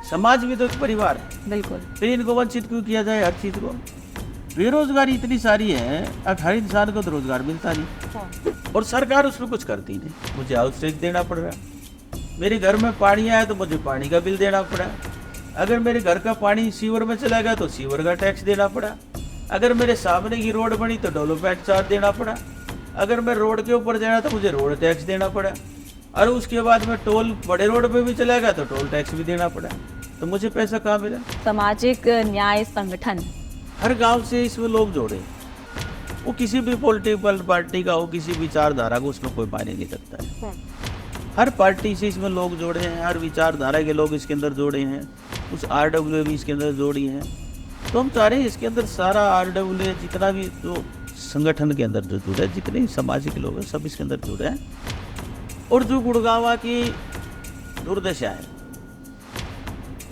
समाज भी तो एक परिवार है। बिल्कुल। फिर इनको वंचित क्यों किया जाए हर चीज को? बेरोजगारी इतनी सारी है, अब हर इंसान को तो रोजगार मिलता नहीं और सरकार उसमें कुछ करती नहीं। मुझे हाउस टैक्स देना पड़ रहा है, मेरे घर में पानी आया तो मुझे पानी का बिल देना पड़ा, अगर मेरे घर का पानी सीवर में चला गया तो सीवर का टैक्स देना पड़ा, अगर मेरे सामने की रोड बनी तो डेवलपमेंट चार्ज देना पड़ा, अगर मैं रोड के ऊपर जाना तो मुझे रोड टैक्स देना पड़ा, और उसके बाद में टोल बड़े रोड पे भी चला गया तो टोल टैक्स भी देना पड़ा। तो मुझे पैसा कहाँ मिला? सामाजिक न्याय संगठन हर गांव से इसमें लोग जोड़े, वो किसी भी पॉलिटिकल पार्टी का हो, किसी विचारधारा को, उसमें कोई मायने नहीं रखता है। हर पार्टी से इसमें लोग जोड़े हैं, हर विचारधारा के लोग इसके अंदर जोड़े हैं, कुछ RWA भी इसके अंदर जोड़ी हैं। तो हम चाह रहे हैं इसके अंदर सारा RWA जितना भी जो संगठन के अंदर जो जुड़े, जितने सामाजिक लोग हैं सब इसके अंदर जुड़े हैं, और जो गुड़गांव की दुर्दशा है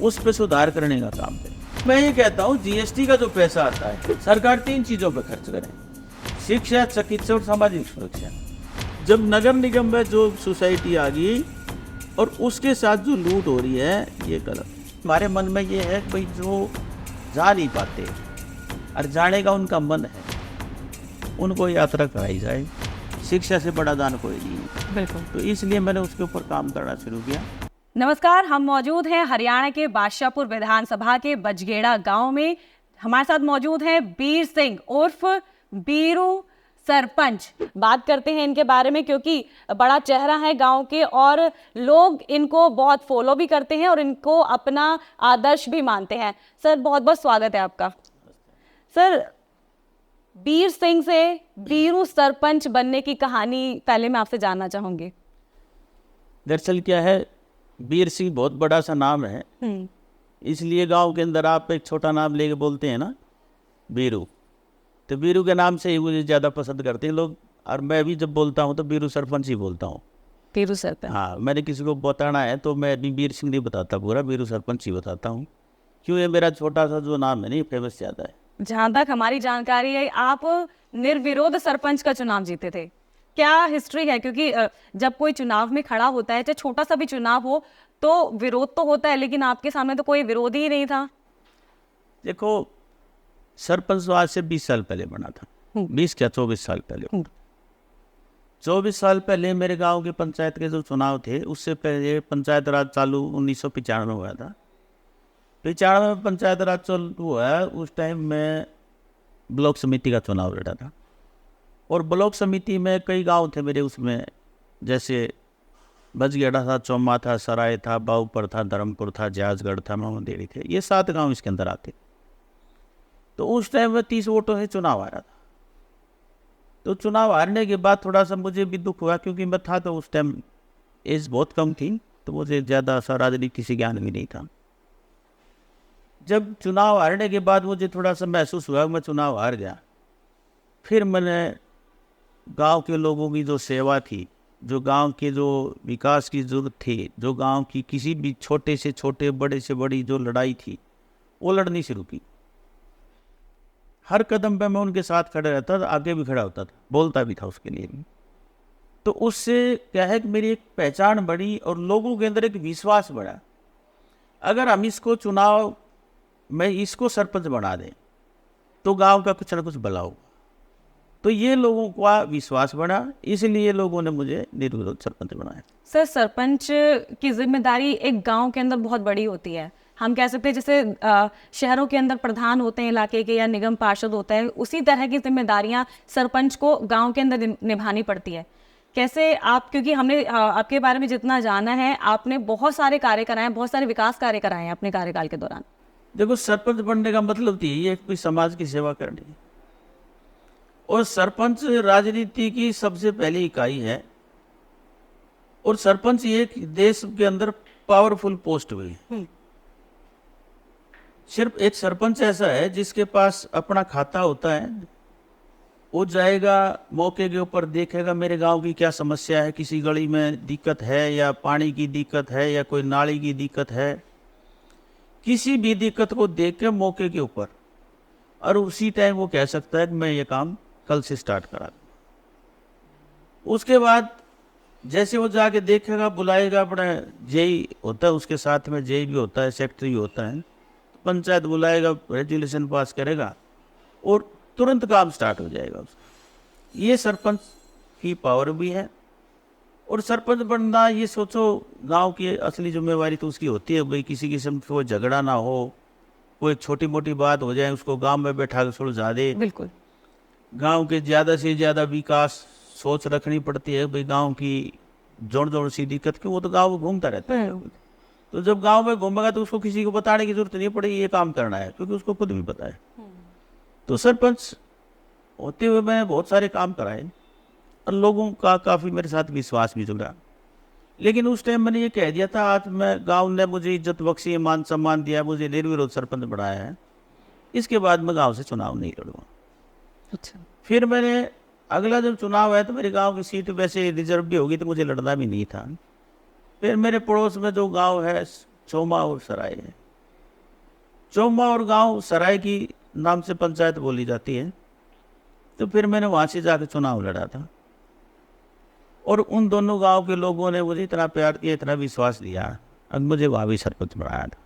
उस पर सुधार करने का काम करें। मैं ये कहता हूँ GST का जो पैसा आता है सरकार 3 चीज़ों पर खर्च करे, शिक्षा, चिकित्सा और सामाजिक सुरक्षा। जब नगर निगम में जो सोसाइटी आ गई और उसके साथ जो लूट हो रही है ये गलत। हमारे मन में ये है कि भाई जो जा नहीं पाते और जाने का उनका मन है उनको यात्रा कराई जाए, शिक्षा से बड़ा दान कोई नहीं है। बिल्कुल। तो इसलिए मैंने उसके ऊपर काम करना शुरू किया। नमस्कार, हम मौजूद हैं हरियाणा के बादशाहपुर विधानसभा के बजगेड़ा गांव में। हमारे साथ मौजूद हैं बीर सिंह उर्फ बीरू सरपंच। बात करते हैं इनके बारे में क्योंकि बड़ा चेहरा है गांव के और लोग इनको बहुत फॉलो भी करते हैं और इनको अपना आदर्श भी मानते हैं। सर बहुत बहुत स्वागत है आपका। सर, बीर सिंह से बीरू सरपंच बनने की कहानी पहले मैं आपसे जानना चाहूंगी। दरअसल क्या है, बीर सिंह बहुत बड़ा सा नाम है, इसलिए गांव के अंदर आप एक छोटा नाम लेके बोलते हैं ना बीरू, तो बीरू के नाम से ही मुझे ज़्यादा पसंद करते हैं लोग। और मैं भी जब बोलता हूँ तो बीरू सरपंच ही बोलता हूँ। बीरू सरपंच। हाँ, मैंने किसी को बताना है तो मैं भी बीर सिंह नहीं बताता, पूरा बीरू सरपंच ही बताता हूँ, क्यों ये मेरा छोटा सा जो नाम है नहीं फेमस ज़्यादा है। जहां तक हमारी जानकारी है आप निर्विरोध सरपंच का चुनाव जीते थे, क्या हिस्ट्री है? क्योंकि जब कोई चुनाव में खड़ा होता है, चाहे छोटा सा भी चुनाव हो, तो विरोध तो होता है, लेकिन आपके सामने तो कोई विरोध ही नहीं था। देखो, सरपंच तो आज से 20 साल पहले बना था, 20 क्या 24 साल पहले। 24 साल पहले मेरे गांव के पंचायत के जो चुनाव थे उससे पहले पंचायत राज चालू 1995 में हुआ था। 95 में पंचायत राज चालू हुआ, उस टाइम में ब्लॉक समिति का चुनाव लड़ा था, और ब्लॉक समिति में कई गांव थे मेरे, उसमें जैसे बजगेड़ा था, चौमा था, सराय था, बाऊपर था, धर्मपुर था, जाजगढ़ था, मोहम्मदेड़ी थे, ये 7 गांव इसके अंदर आते। तो उस टाइम में 30 वोटों से चुनाव आ रहा था। तो चुनाव हारने के बाद थोड़ा सा मुझे भी दुख हुआ, क्योंकि मैं था तो उस टाइम एज बहुत कम थी, तो मुझे ज़्यादा सा राजनीति किसी ज्ञान भी नहीं था। जब चुनाव हारने के बाद मुझे थोड़ा सा महसूस हुआ मैं चुनाव हार गया, फिर मैंने गांव के लोगों की जो सेवा थी, जो गांव के जो विकास की जरूरत थी, जो गांव की किसी भी छोटे से छोटे, बड़े से बड़ी जो लड़ाई थी वो लड़नी शुरू की। हर कदम पे मैं उनके साथ खड़ा रहता था, आगे भी खड़ा होता था, बोलता भी था उसके लिए भी। तो उससे क्या है कि मेरी एक पहचान बढ़ी और लोगों के अंदर एक विश्वास बढ़ा। अगर हम इसको चुनाव में इसको सरपंच बना दें तो गांव का कुछ ना कुछ भला होगा, तो ये लोगों का विश्वास बढ़ा, इसलिए लोगों ने मुझे निर्विरोध सरपंच बनाया। सर, सरपंच की जिम्मेदारी एक गांव के अंदर बहुत बड़ी होती है। हम कह सकते हैं जैसे शहरों के अंदर प्रधान होते हैं इलाके के या निगम पार्षद होता है, उसी तरह की जिम्मेदारियां सरपंच को गांव के अंदर निभानी पड़ती है। कैसे आप, क्योंकि हमने आपके बारे में जितना जाना है, आपने बहुत सारे कार्य कराए हैं, बहुत सारे विकास कार्य कराए हैं अपने कार्यकाल के दौरान। देखो, सरपंच बनने का मतलब तो यही है कोई समाज की सेवा करनी, और सरपंच राजनीति की सबसे पहली इकाई है, और सरपंच एक देश के अंदर पावरफुल पोस्ट हुई है। सिर्फ एक सरपंच ऐसा है जिसके पास अपना खाता होता है, वो जाएगा मौके के ऊपर, देखेगा मेरे गांव की क्या समस्या है, किसी गली में दिक्कत है या पानी की दिक्कत है या कोई नाली की दिक्कत है, किसी भी दिक्कत को देख के मौके के ऊपर, और उसी टाइम वो कह सकता है कि मैं ये काम कल से स्टार्ट करा दूं। उसके बाद जैसे वो जाके देखेगा, बुलाएगा, अपना जेई होता है उसके साथ में, जेई भी होता है, सेक्रेटरी भी होता है, पंचायत बुलाएगा, रेजुलेशन पास करेगा और तुरंत काम स्टार्ट हो जाएगा उसका। ये सरपंच की पावर भी है। और सरपंच बनना, ये सोचो, गांव की असली जिम्मेवारी तो उसकी होती है भाई, किसी किस्म का कोई झगड़ा ना हो, कोई छोटी मोटी बात हो जाए उसको गांव में बैठा के सुलझा दे। बिल्कुल। गांव के ज़्यादा से ज़्यादा विकास सोच रखनी पड़ती है भाई, गांव की जोड़ जोड़ सी दिक्कत की, वो तो गांव में घूमता रहता है। तो जब गांव में घूमेगा तो उसको किसी को बताने की जरूरत नहीं पड़ेगी ये काम करना है, क्योंकि उसको खुद भी पता है। तो सरपंच होते हुए मैंने बहुत सारे काम कराए और लोगों का काफ़ी मेरे साथ विश्वास भी जुड़ा। लेकिन उस टाइम मैंने ये कह दिया था, आज मैं, गांव ने मुझे इज्जत बख्शी, मान सम्मान दिया, मुझे निर्विरोध सरपंच बनाया है, इसके बाद मैं गांव से चुनाव नहीं लड़ूंगा। अच्छा। फिर मैंने अगला जब चुनाव है तो मेरे गांव की सीट वैसे रिजर्व भी होगी, तो मुझे लड़ना भी नहीं था। फिर मेरे पड़ोस में जो गांव है चौमा और सराय है, चौमा और गांव सराय की नाम से पंचायत बोली जाती है, तो फिर मैंने वहाँ से जाकर चुनाव लड़ा था। और उन दोनों गांव के लोगों ने मुझे इतना प्यार दिया, इतना विश्वास दिया, अब मुझे वहाँ भी सरपंच बनाया था।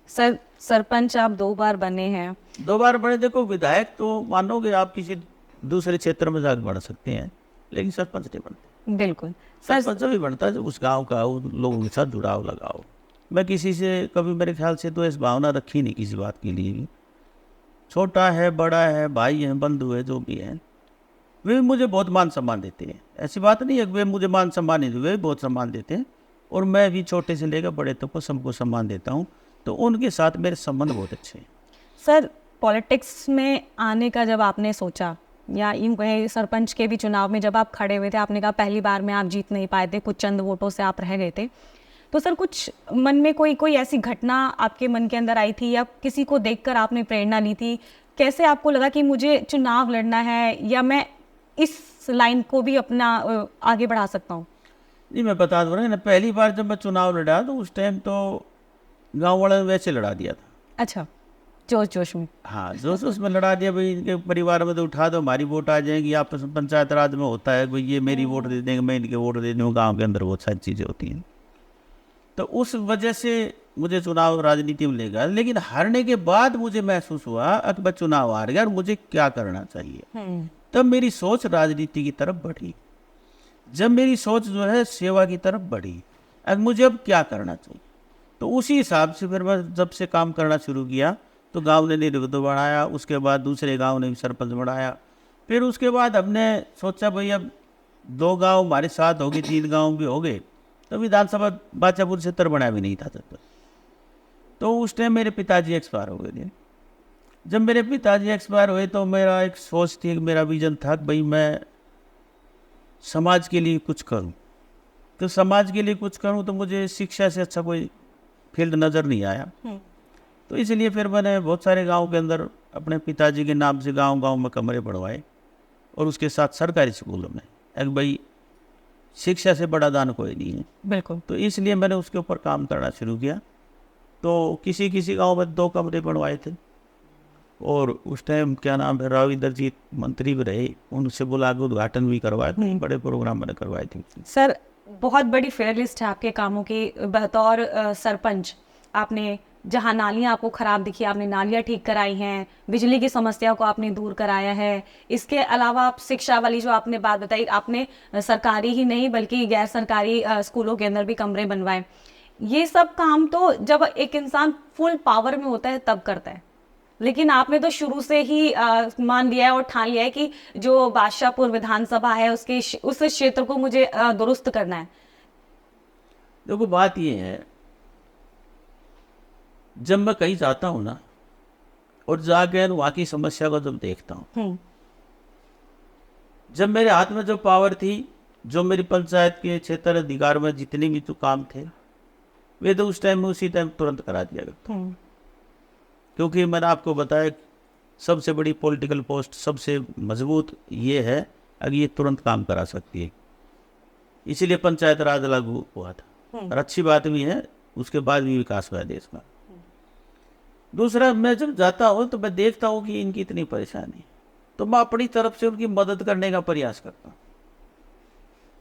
सर, सरपंच आप 2 बार बने हैं। 2 बार बने। देखो, विधायक तो मानोगे आप किसी दूसरे क्षेत्र में जाकर बन सकते हैं, लेकिन सरपंच नहीं बनते। बिल्कुल। सर, सरपंच भी बनता है जब उस गांव का उन लोगों के साथ जुड़ाव लगाओ। मैं किसी से कभी, मेरे ख्याल से तो इस भावना रखी नहीं किसी बात के लिए भी। छोटा है, बड़ा है, भाई है, बंधु है, जो भी है, वे मुझे बहुत मान सम्मान देते हैं। ऐसी बात नहीं है वे मुझे मान सम्मान नहीं देते, वे बहुत सम्मान देते हैं। और मैं भी छोटे से लेकर बड़े तक को सबको सम्मान देता हूँ, तो उनके साथ मेरे संबंध बहुत अच्छे हैं। सर, पॉलिटिक्स में आने का जब आपने सोचा, या यूं कहें सरपंच के भी चुनाव में जब आप खड़े हुए थे, आपने कहा पहली बार में आप जीत नहीं पाए थे, कुछ चंद वोटों से आप रह गए थे, तो सर कुछ मन में कोई ऐसी घटना आपके मन के अंदर आई थी, या किसी को देखकर आपने प्रेरणा ली थी? कैसे आपको लगा कि मुझे चुनाव लड़ना है, या मैं इस लाइन को भी अपना आगे बढ़ा सकता हूँ? जी, मैं बता दूँ ना, पहली बार जब मैं चुनाव लड़ा तो उस टाइम तो गाँव वाले ने वैसे लड़ा दिया था। अच्छा, जोश जोश में। हाँ, जोश उसमें लड़ा दिया भाई, इनके परिवार में तो उठा दो, हमारी वोट आ जाएगी। आप पंचायत राज में होता है भाई, ये मेरी वोट दे देंगे, मैं इनके वोट दे दूँगा, गाँव के अंदर बहुत सारी चीज़ें होती हैं। तो उस वजह से मुझे चुनाव राजनीति में ले गया। लेकिन हारने के बाद मुझे महसूस हुआ अब मैं चुनाव हार गया और मुझे क्या करना चाहिए। तब मेरी सोच राजनीति की तरफ बढ़ी। जब मेरी सोच जो है सेवा की तरफ बढ़ी, अब मुझे अब क्या करना चाहिए, तो उसी हिसाब से फिर मैं जब से काम करना शुरू किया, तो गांव ने निर्विरोध बढ़ाया, उसके बाद दूसरे गांव ने भी सरपंच बढ़ाया। फिर उसके बाद हमने सोचा भाई अब 2 गांव हमारे साथ हो गए, 3 गांव भी हो गए, तो विधानसभा बाचापुर क्षेत्र बना भी नहीं था तब तक। तो उस टाइम मेरे पिताजी एक्सपायर हो गए थे। जब मेरे पिताजी एक्सपायर हुए तो मेरा एक सोच थी, मेरा विजन था कि भाई मैं समाज के लिए कुछ करूं। तो समाज के लिए कुछ करूं तो मुझे शिक्षा से अच्छा कोई फील्ड नज़र नहीं आया। तो इसलिए फिर मैंने बहुत सारे गांव के अंदर अपने पिताजी के नाम से गांव-गांव में कमरे बढ़वाए, और उसके साथ सरकारी स्कूलों में। एक भाई शिक्षा से बड़ा दान कोई नहीं है। बिल्कुल। तो इसलिए मैंने उसके ऊपर काम करना शुरू किया। तो किसी किसी गांव में 2 कमरे बनवाए थे, और उस टाइम क्या नाम है, राव इंद्रजीत मंत्री भी रहे, उनसे बुला के उद्घाटन भी करवाए थे, बड़े प्रोग्राम मैंने करवाए थे। सर, बहुत बड़ी फेयर लिस्ट है आपके कामों की। बतौर सरपंच आपने, जहाँ नालियाँ आपको खराब दिखी, आपने नालियाँ ठीक कराई हैं, बिजली की समस्या को आपने दूर कराया है। इसके अलावा आप शिक्षा वाली जो आपने बात बताई, आपने सरकारी ही नहीं बल्कि गैर सरकारी स्कूलों के अंदर भी कमरे बनवाए। ये सब काम तो जब एक इंसान फुल पावर में होता है तब करता है, लेकिन आपने तो शुरू से ही मान लिया है और ठान लिया है कि जो बादशाहपुर विधानसभा है उसके उस क्षेत्र को मुझे दुरुस्त करना है। देखो, बात ये है, जब मैं कहीं जाता हूँ ना, और जाकर वहाँ की समस्या को जब देखता हूँ, जब मेरे हाथ में जो पावर थी, जो मेरी पंचायत के क्षेत्र अधिकार में जितने भी जो काम थे, वे तो उस टाइम में उसी टाइम तुरंत करा दिया गया। क्योंकि मैंने आपको बताया, सबसे बड़ी पॉलिटिकल पोस्ट, सबसे मजबूत ये है अगर ये तुरंत काम करा सकती है, इसीलिए पंचायत राज लागू हुआ था। और अच्छी बात भी है, उसके बाद भी विकास हुआ देश का। दूसरा, मैं जब जाता हूँ तो मैं देखता हूँ कि इनकी इतनी परेशानी है, तो मैं अपनी तरफ से उनकी मदद करने का प्रयास करता हूँ।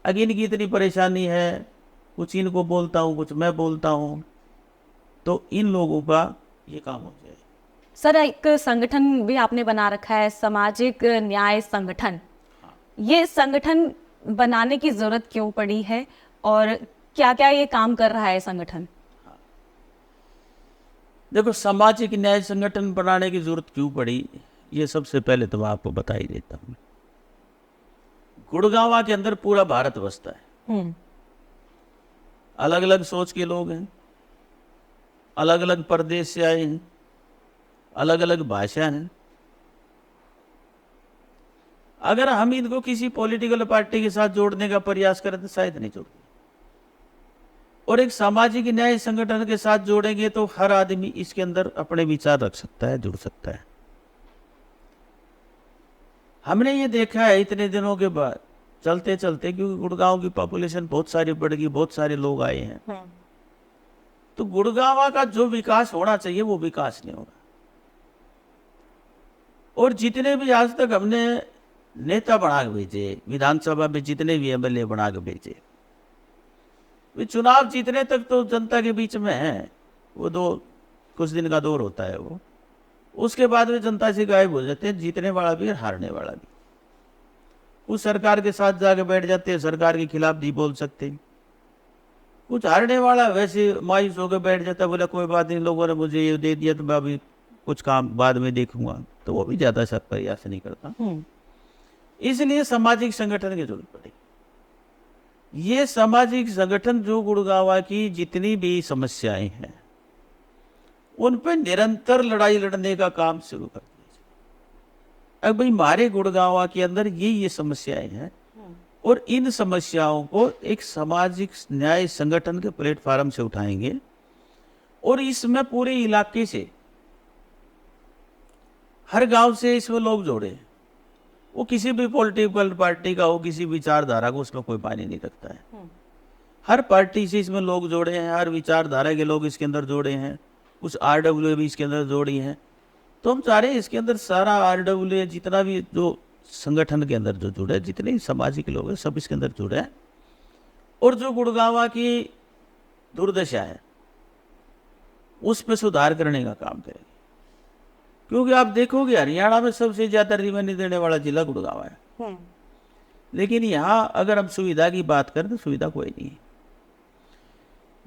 अगर इनकी इतनी परेशानी है, कुछ इनको बोलता हूँ, कुछ मैं बोलता हूँ, तो इन लोगों का ये काम हो जाए। सर, एक संगठन भी आपने बना रखा है, सामाजिक न्याय संगठन। ये संगठन बनाने की जरूरत क्यों पड़ी है और क्या क्या ये काम कर रहा है संगठन? देखो, सामाजिक न्याय संगठन बनाने की जरूरत क्यों पड़ी, ये सबसे पहले तो मैं आपको बता ही देता हूँ। गुड़गांव के अंदर पूरा भारत बसता है। अलग अलग सोच के लोग हैं, अलग अलग प्रदेश से आए हैं, अलग अलग भाषा हैं। अगर हम इनको किसी पॉलिटिकल पार्टी के साथ जोड़ने का प्रयास करें तो शायद नहीं जोड़ते, और एक सामाजिक न्याय संगठन के साथ जोड़ेंगे तो हर आदमी इसके अंदर अपने विचार रख सकता है, जुड़ सकता है। हमने ये देखा है इतने दिनों के बाद, चलते चलते, क्योंकि गुड़गांव की पॉपुलेशन बहुत सारी बढ़ गई, बहुत सारे लोग आए हैं, तो गुड़गांव का जो विकास होना चाहिए वो विकास नहीं होगा। और जितने भी आज तक हमने नेता बना के भेजे, विधानसभा में जितने भी एमएलए बना के भेजे, वे चुनाव जीतने तक तो जनता के बीच में है। वो कुछ दिन का दौर होता है वो, उसके बाद वे जनता से गायब हो जाते हैं, जीतने वाला भी और हारने वाला भी। कुछ सरकार के साथ जाके बैठ जाते हैं, सरकार के खिलाफ नहीं बोल सकते। कुछ हारने वाला वैसे मायूस होकर बैठ जाता है, बोला कोई बात नहीं, लोगों ने मुझे ये दे दिया तो मैं अभी कुछ काम बाद में देखूंगा, तो वो भी ज्यादा सर प्रयास नहीं करता। इसलिए सामाजिक संगठन की जरूरत पड़ी। ये सामाजिक संगठन जो गुड़गांव की जितनी भी समस्याएं हैं उन पर निरंतर लड़ाई लड़ने का काम शुरू कर दिया। अब भाई हमारे गुड़गांव के अंदर ये समस्याएं हैं, और इन समस्याओं को एक सामाजिक न्याय संगठन के प्लेटफॉर्म से उठाएंगे, और इसमें पूरे इलाके से, हर गांव से इसमें लोग जोड़े। वो किसी भी पॉलिटिकल पार्टी का हो, किसी विचारधारा को, उसमें कोई मायने नहीं रखता है। हर पार्टी से इसमें लोग जोड़े हैं, हर विचारधारा के लोग इसके अंदर जोड़े हैं, कुछ आरडब्ल्यू भी इसके अंदर जोड़ी हैं। तो हम चाह रहे हैं इसके अंदर सारा आरडब्ल्यू, जितना भी जो संगठन के अंदर जो जुड़े, जितने भी सामाजिक लोग हैं, सब इसके अंदर जुड़े हैं, और जो गुड़गांव की दुर्दशा है उस पर सुधार करने का काम करेंगे। क्योंकि आप देखोगे हरियाणा में सबसे ज्यादा रेवेन्यू देने वाला जिला गुड़गांव है, लेकिन यहाँ अगर हम सुविधा की बात करें तो सुविधा कोई नहीं है।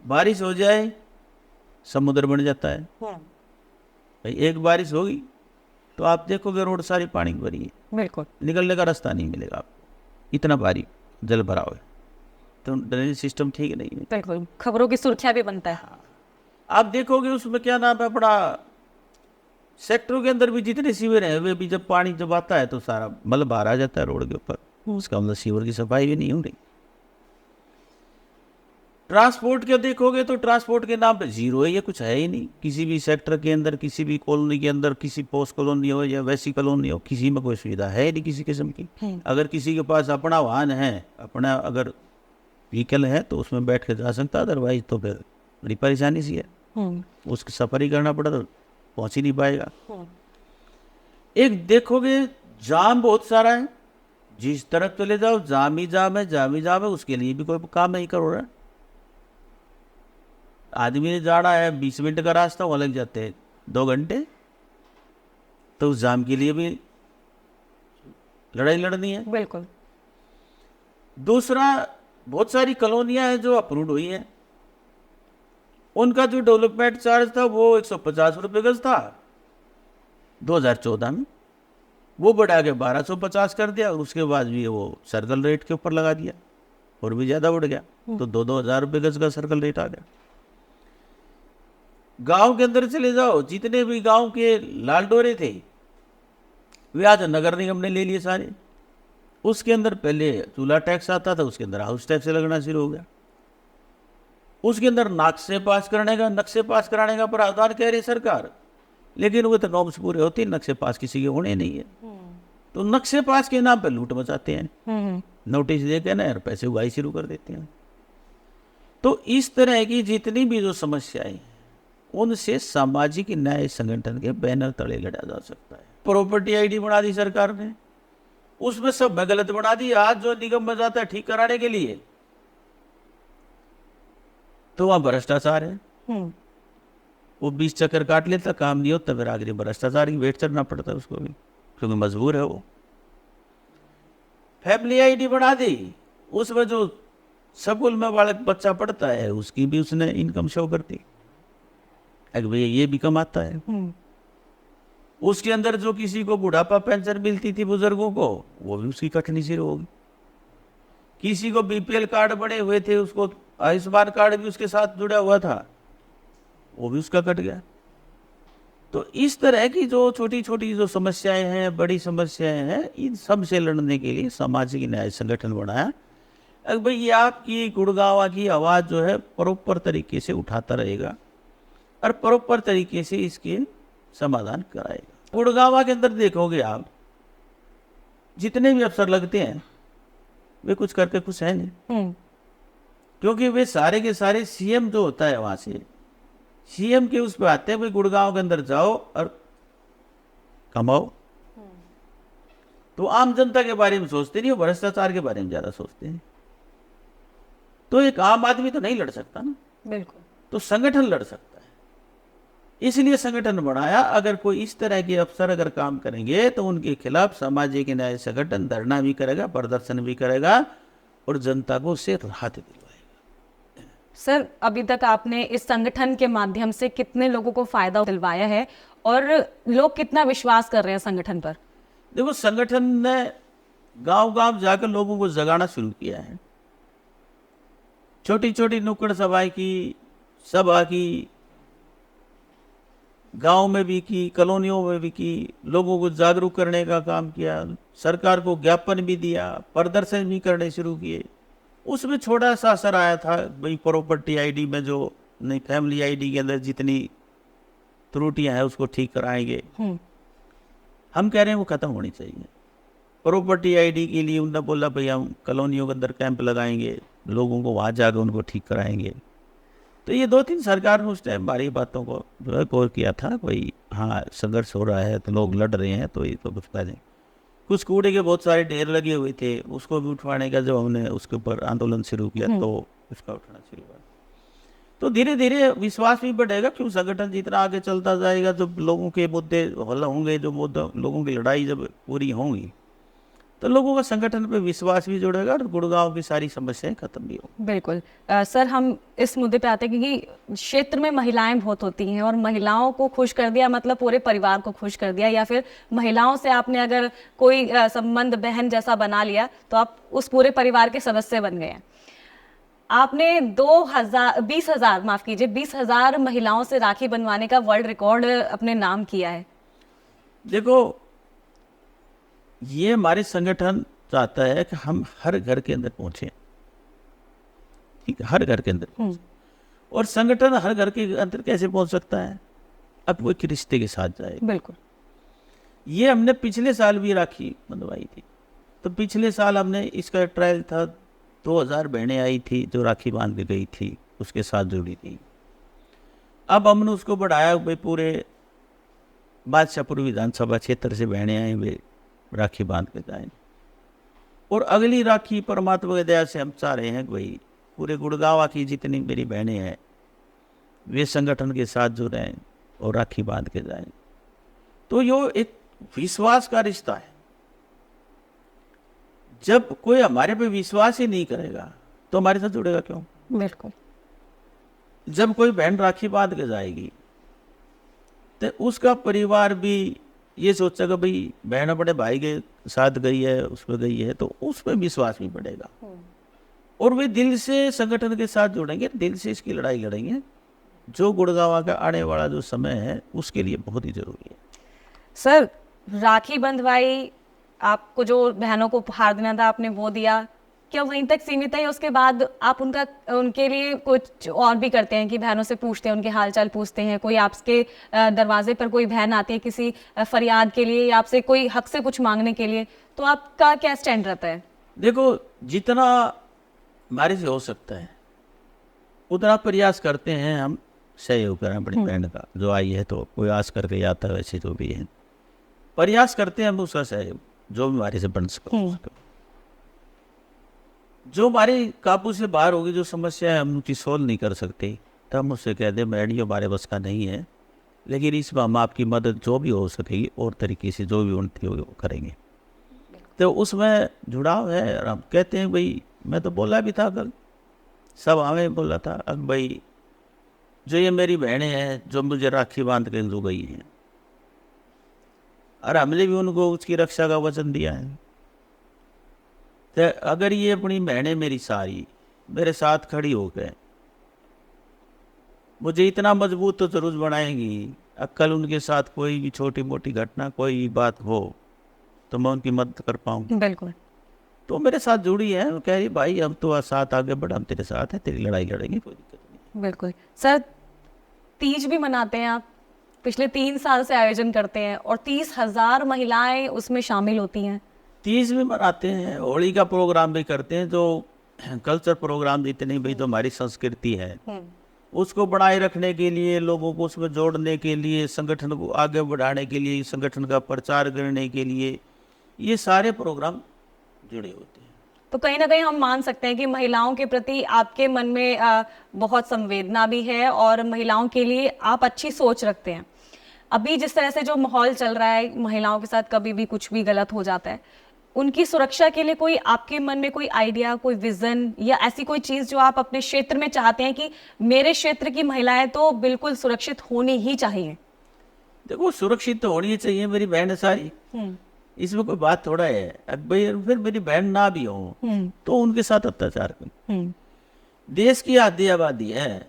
बारिश हो जाए समुद्र बन जाता है। भाई एक बारिश होगी तो आप देखोगे रोड सारी पानी भरी है, बिल्कुल निकलने का रास्ता नहीं मिलेगा आपको, इतना भारी जल भराव है। तो ड्रेनेज सिस्टम ठीक नहीं है, बिल्कुल खबरों की सुर्खियां भी बनता है। आप देखोगे उसमें क्या नाम है अपना, सेक्टरों के अंदर भी जितने सीवर हैं वे भी जब पानी जब आता है तो सारा मल बाहर आ जाता है रोड के ऊपर, उसका मतलब सीवर की सफाई भी नहीं हो रही। ट्रांसपोर्ट के देखोगे तो ट्रांसपोर्ट के नाम पे जीरो है, ये कुछ है ही नहीं। किसी भी सेक्टर के अंदर, किसी भी कॉलोनी के अंदर, किसी पोस्ट कॉलोनी हो या वैसी कॉलोनी हो, किसी में कोई सुविधा है ही नहीं किसी किस्म की। अगर किसी के पास अपना वाहन है, अपना अगर व्हीकल है तो उसमें बैठ के जा सकता है, अदरवाइज तो फिर बड़ी परेशानी सी है, उसकी सफर ही करना पड़ा तो पहुंच ही नहीं पाएगा। एक देखोगे जाम बहुत सारा है, जिस तरफ चले जाओ जाम ही जाम है, जाम ही जाम है, उसके लिए भी कोई काम नहीं कर रहा है। आदमी ने जाना है 20 मिनट का रास्ता, वहां लग जाते हैं 2 घंटे, तो उस जाम के लिए भी लड़ाई लड़नी है। बिल्कुल। दूसरा, बहुत सारी कॉलोनियां हैं जो अप्रूव हुई हैं, उनका जो डेवलपमेंट चार्ज था वो 150 रुपये गज था 2014 में, वो बढ़ा के 1250 कर दिया, और उसके बाद भी वो सर्कल रेट के ऊपर लगा दिया, और भी ज़्यादा बढ़ गया, तो 2-2 हज़ार रुपये गज का सर्कल रेट आ गया। गांव के अंदर चले जाओ, जितने भी गांव के लाल डोरे थे वे आज नगर निगम ने ले लिए सारे। उसके अंदर पहले चूल्हा टैक्स आता था, उसके अंदर हाउस टैक्स लगना शुरू हो गया। उसके अंदर नक्शे पास कराने का प्रावधान कह रही सरकार, लेकिन वो तो नॉर्म्स पूरे होते हैं, नक्शे पास किसी के होने नहीं है, तो नक्शे पास के नाम पे लूट मचाते हैं, नोटिस देके ना यार पैसे उगाई शुरू कर देते हैं। तो इस तरह की जितनी भी जो समस्याएं हैं उनसे सामाजिक न्याय संगठन के बैनर तले लड़ा जा सकता है। प्रॉपर्टी आईडी बना दी सरकार ने, उसमें सब में गलत बना दी। आज जो निगम में जाता है ठीक कराने के लिए, तो वहां भ्रष्टाचार है। वो 20 चक्कर काट लेता, काम नहीं होता, फिर आगे भ्रष्टाचार की वेट चढ़ना पड़ता है उसको भी, क्योंकि मजबूर है वो। फैमिली आईडी बना दी, उसमें जो स्कूल में बालक बच्चा पढ़ता है उसकी भी उसने इनकम शो कर दी, अगर भैया ये भी कमाता है। उसके अंदर जो किसी को बुढ़ापा पेंशन मिलती थी बुजुर्गों को, वो भी उसकी कटनी शुरू होगी। किसी को बीपीएल कार्ड बने हुए थे, उसको आयुष्मान कार्ड भी उसके साथ जुड़ा हुआ था, वो भी उसका कट गया। तो इस तरह की जो छोटी छोटी जो समस्याएं हैं, बड़ी समस्याएं हैं, इन सब से लड़ने के लिए सामाजिक न्याय संगठन बनाया। अगर भाई ये आपकी गुड़गांव की आवाज़ जो है प्रॉपर तरीके से उठाता रहेगा और प्रॉपर तरीके से इसके समाधान कराएगा। गुड़गांव के अंदर देखोगे आप, जितने भी अफसर लगते हैं वे कुछ करके खुश हैं नहीं, क्योंकि वे सारे के सारे सीएम जो होता है वहां से, सीएम के उस पर आते हैं, भाई गुड़गांव के अंदर जाओ और कमाओ। तो आम जनता के बारे में सोचते नहीं, वो भ्रष्टाचार के बारे में ज्यादा सोचते हैं। तो एक आम आदमी तो नहीं लड़ सकता ना, बिल्कुल, तो संगठन लड़ सकता है, इसलिए संगठन बनाया। अगर कोई इस तरह के अफसर अगर काम करेंगे तो उनके खिलाफ सामाजिक न्याय संगठन धरना भी करेगा, प्रदर्शन भी करेगा और जनता को उससे राहत दिलवाएगा। सर अभी तक आपने इस संगठन के माध्यम से कितने लोगों को फायदा दिलवाया है और लोग कितना विश्वास कर रहे हैं संगठन पर? देखो, संगठन ने गांव गांव जाकर लोगों को जगाना शुरू किया है। छोटी छोटी नुक्कड़ सभाएं की, सभा की, गांव में भी की, कॉलोनियों में भी की, लोगों को जागरूक करने का काम किया, सरकार को ज्ञापन भी दिया, प्रदर्शन भी करने शुरू किए। उसमें छोटा सा असर आया था, भाई प्रॉपर्टी आईडी में जो नहीं, फैमिली आईडी के अंदर जितनी त्रुटियां हैं उसको ठीक कराएंगे। हम कह रहे हैं वो खत्म होनी चाहिए। प्रॉपर्टी आईडी के लिए उन्होंने बोला भाई हम कॉलोनियों के अंदर कैंप लगाएंगे, लोगों को वहां जाकर उनको ठीक कराएंगे। तो ये 2-3 सरकार ने उस टाइम हमारी बातों को जो है गौर किया था, भाई हाँ संघर्ष हो रहा है तो लोग लड़ रहे हैं तो ये तो कुछ करें। कुछ कूड़े के बहुत सारे ढेर लगे हुए थे, उसको भी उठवाने का जब हमने उसके ऊपर आंदोलन शुरू किया तो उसका उठना शुरू हुआ। तो धीरे धीरे विश्वास भी बढ़ेगा, क्यों संगठन जितना आगे चलता जाएगा, जब लोगों के मुद्दे हल होंगे, जो मुद्दा लोगों की लड़ाई जब पूरी होंगी, तो लोगों का संगठन पे विश्वास भी जुड़ेगा और गुड़गांव की सारी समस्याएं खत्म भी होंगी। बिल्कुल। सर हम इस मुद्दे पे आते हैं क्योंकि क्षेत्र में महिलाएं बहुत होती हैं और महिलाओं को खुश कर दिया मतलब पूरे परिवार को खुश कर दिया, या फिर महिलाओं से आपने अगर कोई संबंध बहन जैसा बना लिया तो आप उस पूरे परिवार के सदस्य बन गए हैं। आपने 20,000 महिलाओं से राखी बनवाने का वर्ल्ड रिकॉर्ड अपने नाम किया है। देखो, ये हमारे संगठन चाहता है कि हम हर घर के अंदर पहुंचे, ठीक है, हर घर के अंदर पहुंचे। और संगठन हर घर के अंदर कैसे पहुंच सकता है? अब वो एक रिश्ते के साथ जाए। बिल्कुल। ये हमने पिछले साल भी राखी बंधवाई थी। तो पिछले साल हमने इसका ट्रायल था, 2000 बहनें आई थी जो राखी बांध के गई थी, उसके साथ जुड़ी थी। अब हमने उसको बढ़ाया, भाई पूरे बादशाहपुर विधानसभा क्षेत्र से बहनें आई, वे राखी बांध के जाएं। और अगली राखी परमात्मा की दया से हम चाह रहे हैं कि भाई पूरे गुड़गांव की जितनी मेरी बहनें हैं वे संगठन के साथ जुड़ें और राखी बांध के जाएं। तो यो एक विश्वास का रिश्ता है। जब कोई हमारे पे विश्वास ही नहीं करेगा तो हमारे साथ जुड़ेगा क्यों? बिल्कुल। जब कोई बहन राखी बांध के जाएगी तो उसका परिवार भी ये सोचेगा भाई बहन अपने भाई के साथ गई है, उस पर गई है, तो उस पर विश्वास भी बढ़ेगा और वे दिल से संगठन के साथ जुड़ेंगे, दिल से इसकी लड़ाई लड़ेंगे, जो गुड़गांव का आने वाला जो समय है उसके लिए बहुत ही जरूरी है। सर राखी बंधवाई, आपको जो बहनों को उपहार देना था आपने वो दिया, क्या वहीं तक सीमित है? उसके बाद आप उनके लिए कुछ और भी करते हैं कि बहनों से पूछते हैं, उनके हालचाल पूछते हैं? कोई आपके दरवाजे पर कोई बहन आती है किसी फरियाद के लिए या आपसे कोई हक से कुछ मांगने के लिए, तो आपका क्या स्टैंड रहता है? देखो, जितना हमारे से हो सकता है उतना प्रयास करते हैं हम सहयोग करें अपनी बहन का। जो आई है तो कोई आस करके आता है, वैसे जो भी है प्रयास करते हैं हम उसका सहयोग। जो भी हमारे से बन सके। जो हमारे काबू से बाहर होगी, जो समस्या है हम उनकी सोल्व नहीं कर सकते, तो हम उससे कह दें मैडम ये हमारे बस का नहीं है, लेकिन इसमें हम आपकी मदद जो भी हो सकेगी और तरीके से जो भी उन्नति होगी वो करेंगे। तो उसमें जुड़ाव है। और हम कहते हैं भाई, मैं तो बोला भी था कल, सब हमें बोला था, अब भाई जो ये मेरी बहनें हैं जो मुझे राखी बांध के जो गई हैं, और हमने भी उनको उसकी रक्षा का वचन दिया है। तो अगर ये अपनी बहनें मेरी सारी मेरे साथ खड़ी हो गए, मुझे इतना मजबूत तो जरूर बनाएंगी, कल उनके साथ कोई भी छोटी मोटी घटना कोई भी बात हो तो मैं उनकी मदद कर पाऊँ। बिल्कुल। तो मेरे साथ जुड़ी है, वो कह रही भाई हम तो साथ आगे बढ़, हम तेरे साथ हैं, तेरी लड़ाई लड़ेंगे, कोई दिक्कत नहीं। बिल्कुल सर, तीज भी मनाते हैं आप, पिछले 3 साल से आयोजन करते हैं और 30,000 महिलाएं उसमें शामिल होती हैं। तीज भी मनाते हैं, होली का प्रोग्राम भी करते हैं, जो कल्चर प्रोग्राम जितने नहीं भाई तो हमारी संस्कृति है उसको बनाए रखने के लिए, लोगों को उसमें जोड़ने के लिए, संगठन को आगे बढ़ाने के लिए, संगठन का प्रचार करने के लिए ये सारे प्रोग्राम जुड़े होते हैं। तो कहीं ना कहीं हम मान सकते हैं कि महिलाओं के प्रति आपके मन में बहुत संवेदना भी है और महिलाओं के लिए आप अच्छी सोच रखते हैं। अभी जिस तरह से जो माहौल चल रहा है, महिलाओं के साथ कभी भी कुछ भी गलत हो जाता है, उनकी सुरक्षा के लिए कोई आपके मन में कोई आइडिया, कोई विजन या ऐसी कोई चीज जो आप अपने क्षेत्र में चाहते हैं कि मेरे क्षेत्र की महिलाएं तो बिल्कुल सुरक्षित होनी ही चाहिए? देखो, सुरक्षित तो होनी चाहिए मेरी बहन सारी, इसमें कोई बात थोड़ा है। अब भाई फिर मेरी बहन ना भी हो तो उनके साथ अत्याचार कर, देश की आधी आबादी है,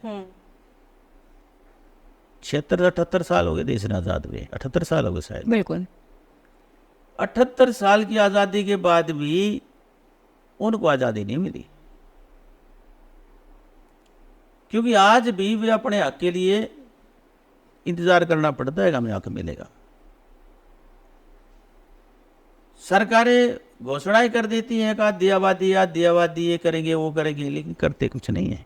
76-78 साल हो गए देश ने आजाद हुए, 78 साल हो गए शायद। बिल्कुल। 78 साल की आजादी के बाद भी उनको आजादी नहीं मिली, क्योंकि आज भी वे अपने हक के लिए इंतजार करना पड़ता है, हमें हक मिलेगा। सरकारें घोषणाएं कर देती हैं कि आधी आबादी ये करेंगे वो करेंगे, लेकिन करते कुछ नहीं है।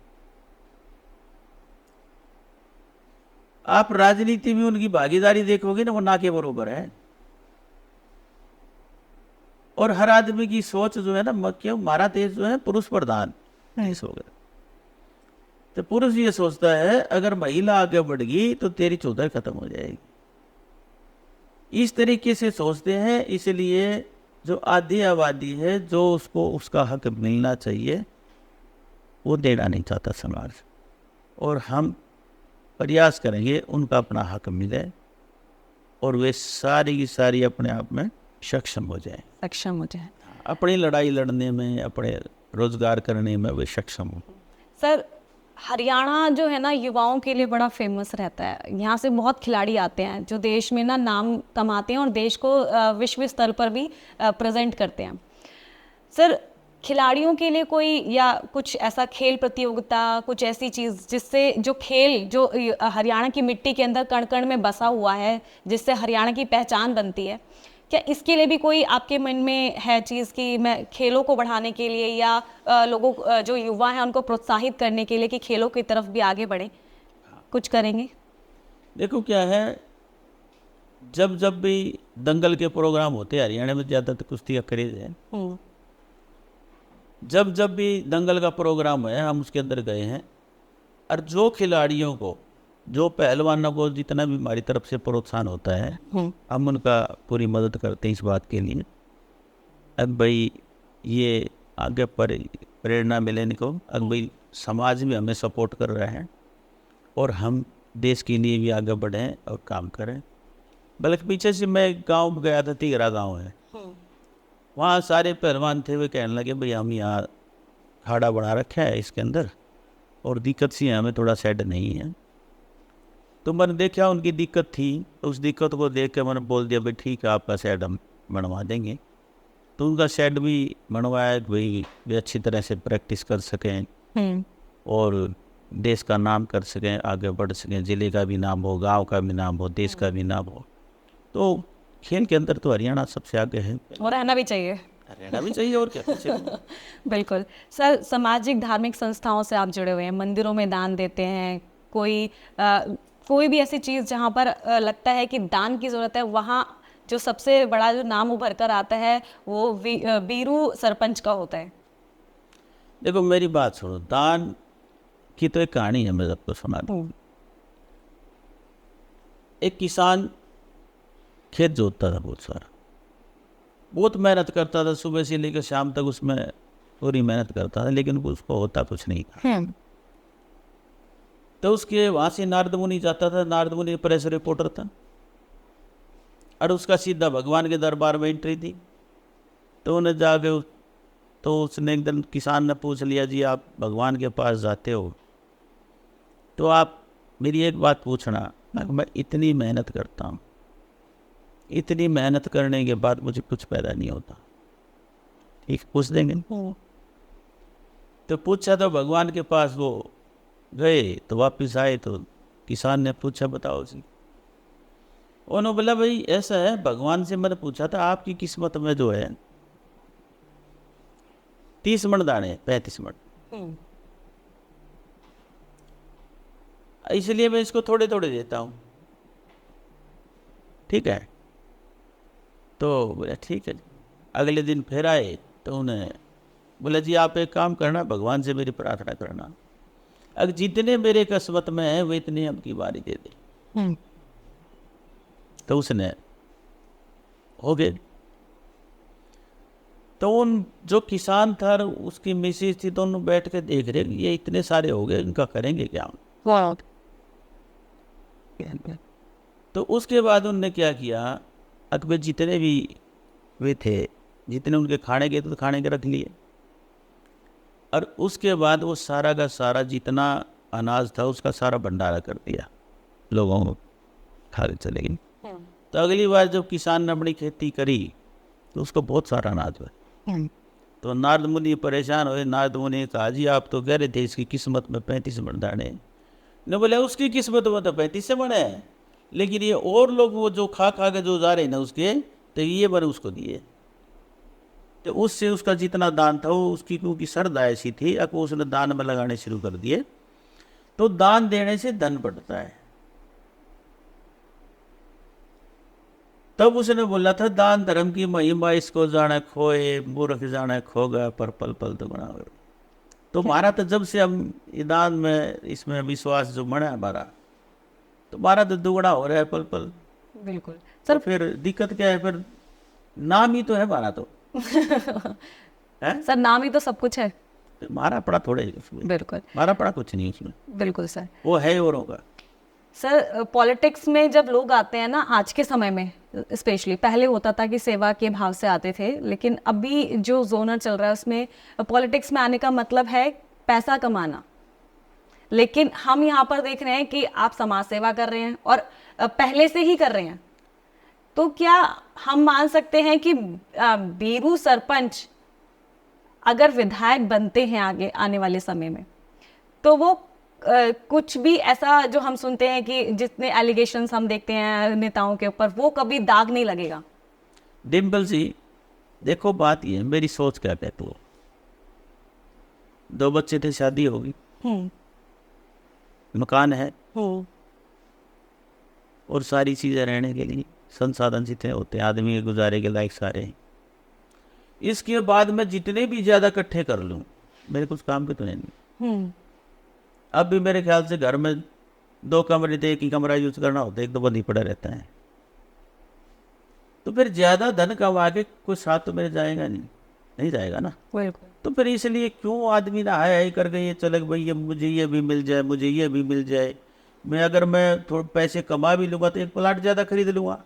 आप राजनीति में उनकी भागीदारी देखोगे ना, वो ना के बरोबर है। और हर आदमी की सोच जो है ना, क्यों हमारा देश जो है पुरुष प्रधान देश हो गया, तो पुरुष ये सोचता है अगर महिला आगे बढ़ गई तो तेरी चौधर खत्म हो जाएगी, इस तरीके से सोचते हैं। इसलिए जो आधी आबादी है, जो उसको उसका हक मिलना चाहिए वो देना नहीं चाहता समाज, और हम प्रयास करेंगे उनका अपना हक मिले और वे सारी की सारी अपने आप में सक्षम हो जाए, अपनी लड़ाई लड़ने में, अपने रोजगार करने में वे सक्षम हो। सर, हरियाणा जो है ना युवाओं के लिए बड़ा फेमस रहता है, यहाँ से बहुत खिलाड़ी आते हैं जो देश में ना नाम कमाते हैं और देश को विश्व स्तर पर भी प्रेजेंट करते हैं। सर, खिलाड़ियों के लिए कोई या कुछ ऐसा खेल प्रतियोगिता, कुछ ऐसी चीज़ जिससे जो खेल जो हरियाणा की मिट्टी के अंदर कण कण में बसा हुआ है, जिससे हरियाणा की पहचान बनती है, क्या इसके लिए भी कोई आपके मन में है चीज़ कि मैं खेलों को बढ़ाने के लिए या लोगों जो युवा हैं उनको प्रोत्साहित करने के लिए कि खेलों की तरफ भी आगे बढ़ें, कुछ करेंगे? देखो क्या है, जब जब भी दंगल के प्रोग्राम होते हैं, हरियाणा में ज़्यादा तो कुश्ती का क्रेज है, जब जब भी दंगल का प्रोग्राम है हम उसके अंदर गए हैं, और जो खिलाड़ियों को, जो पहलवानों को जितना भी हमारी तरफ से प्रोत्साहन होता है हम उनका पूरी मदद करते हैं इस बात के लिए। अब भाई ये आगे पर प्रेरणा मिले इनको, अब भाई समाज में हमें सपोर्ट कर रहे हैं और हम देश के लिए भी आगे बढ़ें और काम करें। बल्कि पीछे से मैं गांव में गया था, तिगरा गांव है, वहाँ सारे पहलवान थे, वे कहने लगे भाई हम यहाँ खाड़ा बना रखा है इसके अंदर और दिक्कत सी है, हमें थोड़ा सेट नहीं है। तो मैंने देखा उनकी दिक्कत थी, तो उस दिक्कत को देख के मैंने बोल दिया भाई ठीक है आपका शेड हम बनवा देंगे। तो उनका शेड भी बनवाया भाई वे अच्छी तरह से प्रैक्टिस कर सकें और देश का नाम कर सकें, आगे बढ़ सकें, ज़िले का भी नाम हो, गांव का भी नाम हो, देश का भी नाम हो। तो खेल के अंदर तो हरियाणा सबसे आगे है और रहना भी चाहिए, और क्या। बिल्कुल। सर, सामाजिक धार्मिक संस्थाओं से आप जुड़े हुए हैं, मंदिरों में दान देते हैं, कोई भी ऐसी चीज़ जहाँ पर लगता है कि दान की ज़रूरत है, वहाँ जो सबसे बड़ा जो नाम उभर कर आता है वो बीरू सरपंच का होता है। देखो मेरी बात सुनो, दान की तो एक कहानी है, मैं सबको सुना दूं। एक किसान खेत जोतता था बहुत सारा, बहुत मेहनत करता था, सुबह से लेकर शाम तक उसमें पूरी मेहनत करता था, लेकिन उसको होता कुछ नहीं था। तो उसके वहाँ से नारद मुनि जाता था, नारद मुनि प्रेस रिपोर्टर था, और उसका सीधा भगवान के दरबार में एंट्री थी। तो उन्हें जाके तो उसने एक दिन किसान ने पूछ लिया, जी आप भगवान के पास जाते हो तो आप मेरी एक बात पूछना, मैं इतनी मेहनत करता हूँ, इतनी मेहनत करने के बाद मुझे कुछ पैदा नहीं होता, ठीक पूछ देंगे? तो पूछा तो भगवान के पास वो गए, तो वापस आए तो किसान ने पूछा बताओ जी। उन्होंने बोला भाई ऐसा है, भगवान से मैंने पूछा था आपकी किस्मत में जो है 30 मण दाने, 35 मण, इसलिए मैं इसको थोड़े थोड़े देता हूँ, ठीक है? तो बोला ठीक है। अगले दिन फिर आए तो उन्हें बोला जी आप एक काम करना, भगवान से मेरी प्रार्थना करना, अगर जितने मेरे किस्मत में है वो इतने अब की बारी दे दे। तो उसने हो गए। तो उन जो किसान था उसकी मिसेज थी, दोनों बैठ के देख रहे ये इतने सारे हो गए, इनका करेंगे क्या? तो उसके बाद उनने क्या किया, अकबर जितने भी वे थे, जितने उनके खाने के तो खाने के रख लिए, और उसके बाद वो सारा का सारा जितना अनाज था उसका सारा भंडारा कर दिया, लोगों को खा के चले गए। तो अगली बार जब किसान ने अपनी खेती करी तो उसको बहुत सारा अनाज हुआ। तो नारद मुनि परेशान हुए। नारद मुनि ने कहा जी आप तो कह रहे थे इसकी किस्मत में 35 मण दाने, ने बोले उसकी किस्मत में तो 35 मण है, लेकिन ये और लोग वो जो खा खा के जो जा रहे ना उसके, तो ये मैंने उसको दिए। तो उससे उसका जितना दान था वो उसकी क्योंकि श्रद्धा ऐसी थी, अब उसने दान में लगाने शुरू कर दिए। तो दान देने से धन बढ़ता है। तब उसने बोला था दान धर्म की महिमा इसको जाने खोए, मूर्ख जाने खोगा, पर पल पल तो बना। तो हमारा तो जब से हम दान में इसमें विश्वास जो बना हमारा, तो हमारा तो दुगना हो रहा है पल पल। बिल्कुल सर, तो फिर दिक्कत क्या है? फिर नाम ही तो है हमारा, तो है सर, नाम ही तो सब कुछ है। हमारा पड़ा थोड़े उसमें, बिल्कुल हमारा पड़ा कुछ नहीं उसमें। बिल्कुल सर, वो है और होगा। सर पॉलिटिक्स में जब लोग आते हैं ना, आज के समय में स्पेशली, पहले होता था कि सेवा के भाव से आते थे, लेकिन अभी जो जोनर चल रहा है उसमें पॉलिटिक्स में आने का मतलब है पैसा कमाना। लेकिन हम यहाँ पर देख रहे हैं कि आप समाज सेवा कर रहे हैं और पहले से ही कर रहे हैं। तो क्या हम मान सकते हैं कि बीरू सरपंच अगर विधायक बनते हैं आगे आने वाले समय में, तो वो कुछ भी ऐसा जो हम सुनते हैं कि जितने एलिगेशंस हम देखते हैं नेताओं के ऊपर, वो कभी दाग नहीं लगेगा? डिम्पल जी देखो बात ये है, मेरी सोच क्या कहती है, 2 बच्चे थे, शादी होगी, मकान है और सारी चीजें रहने के लिए संसाधन जितने होते हैं आदमी के गुजारे के लायक सारे हैं। इसके बाद मैं जितने भी ज्यादा इकट्ठे कर लूं, मेरे कुछ काम के तो नहीं। अब भी मेरे ख्याल से घर में 2 कमरे थे, एक ही कमरा यूज करना होता है, एक तो बंद ही पड़ा रहता है। तो फिर ज्यादा धन कमा के कुछ साथ तो मेरे जाएगा नहीं जाएगा ना। तो फिर इसलिए क्यों आदमी ना हाय हाय करके ये चले भाई ये मुझे ये भी मिल जाए, मुझे ये भी मिल जाए। मैं अगर मैं थोड़े पैसे कमा भी लूंगा तो एक प्लाट ज्यादा खरीद लूंगा,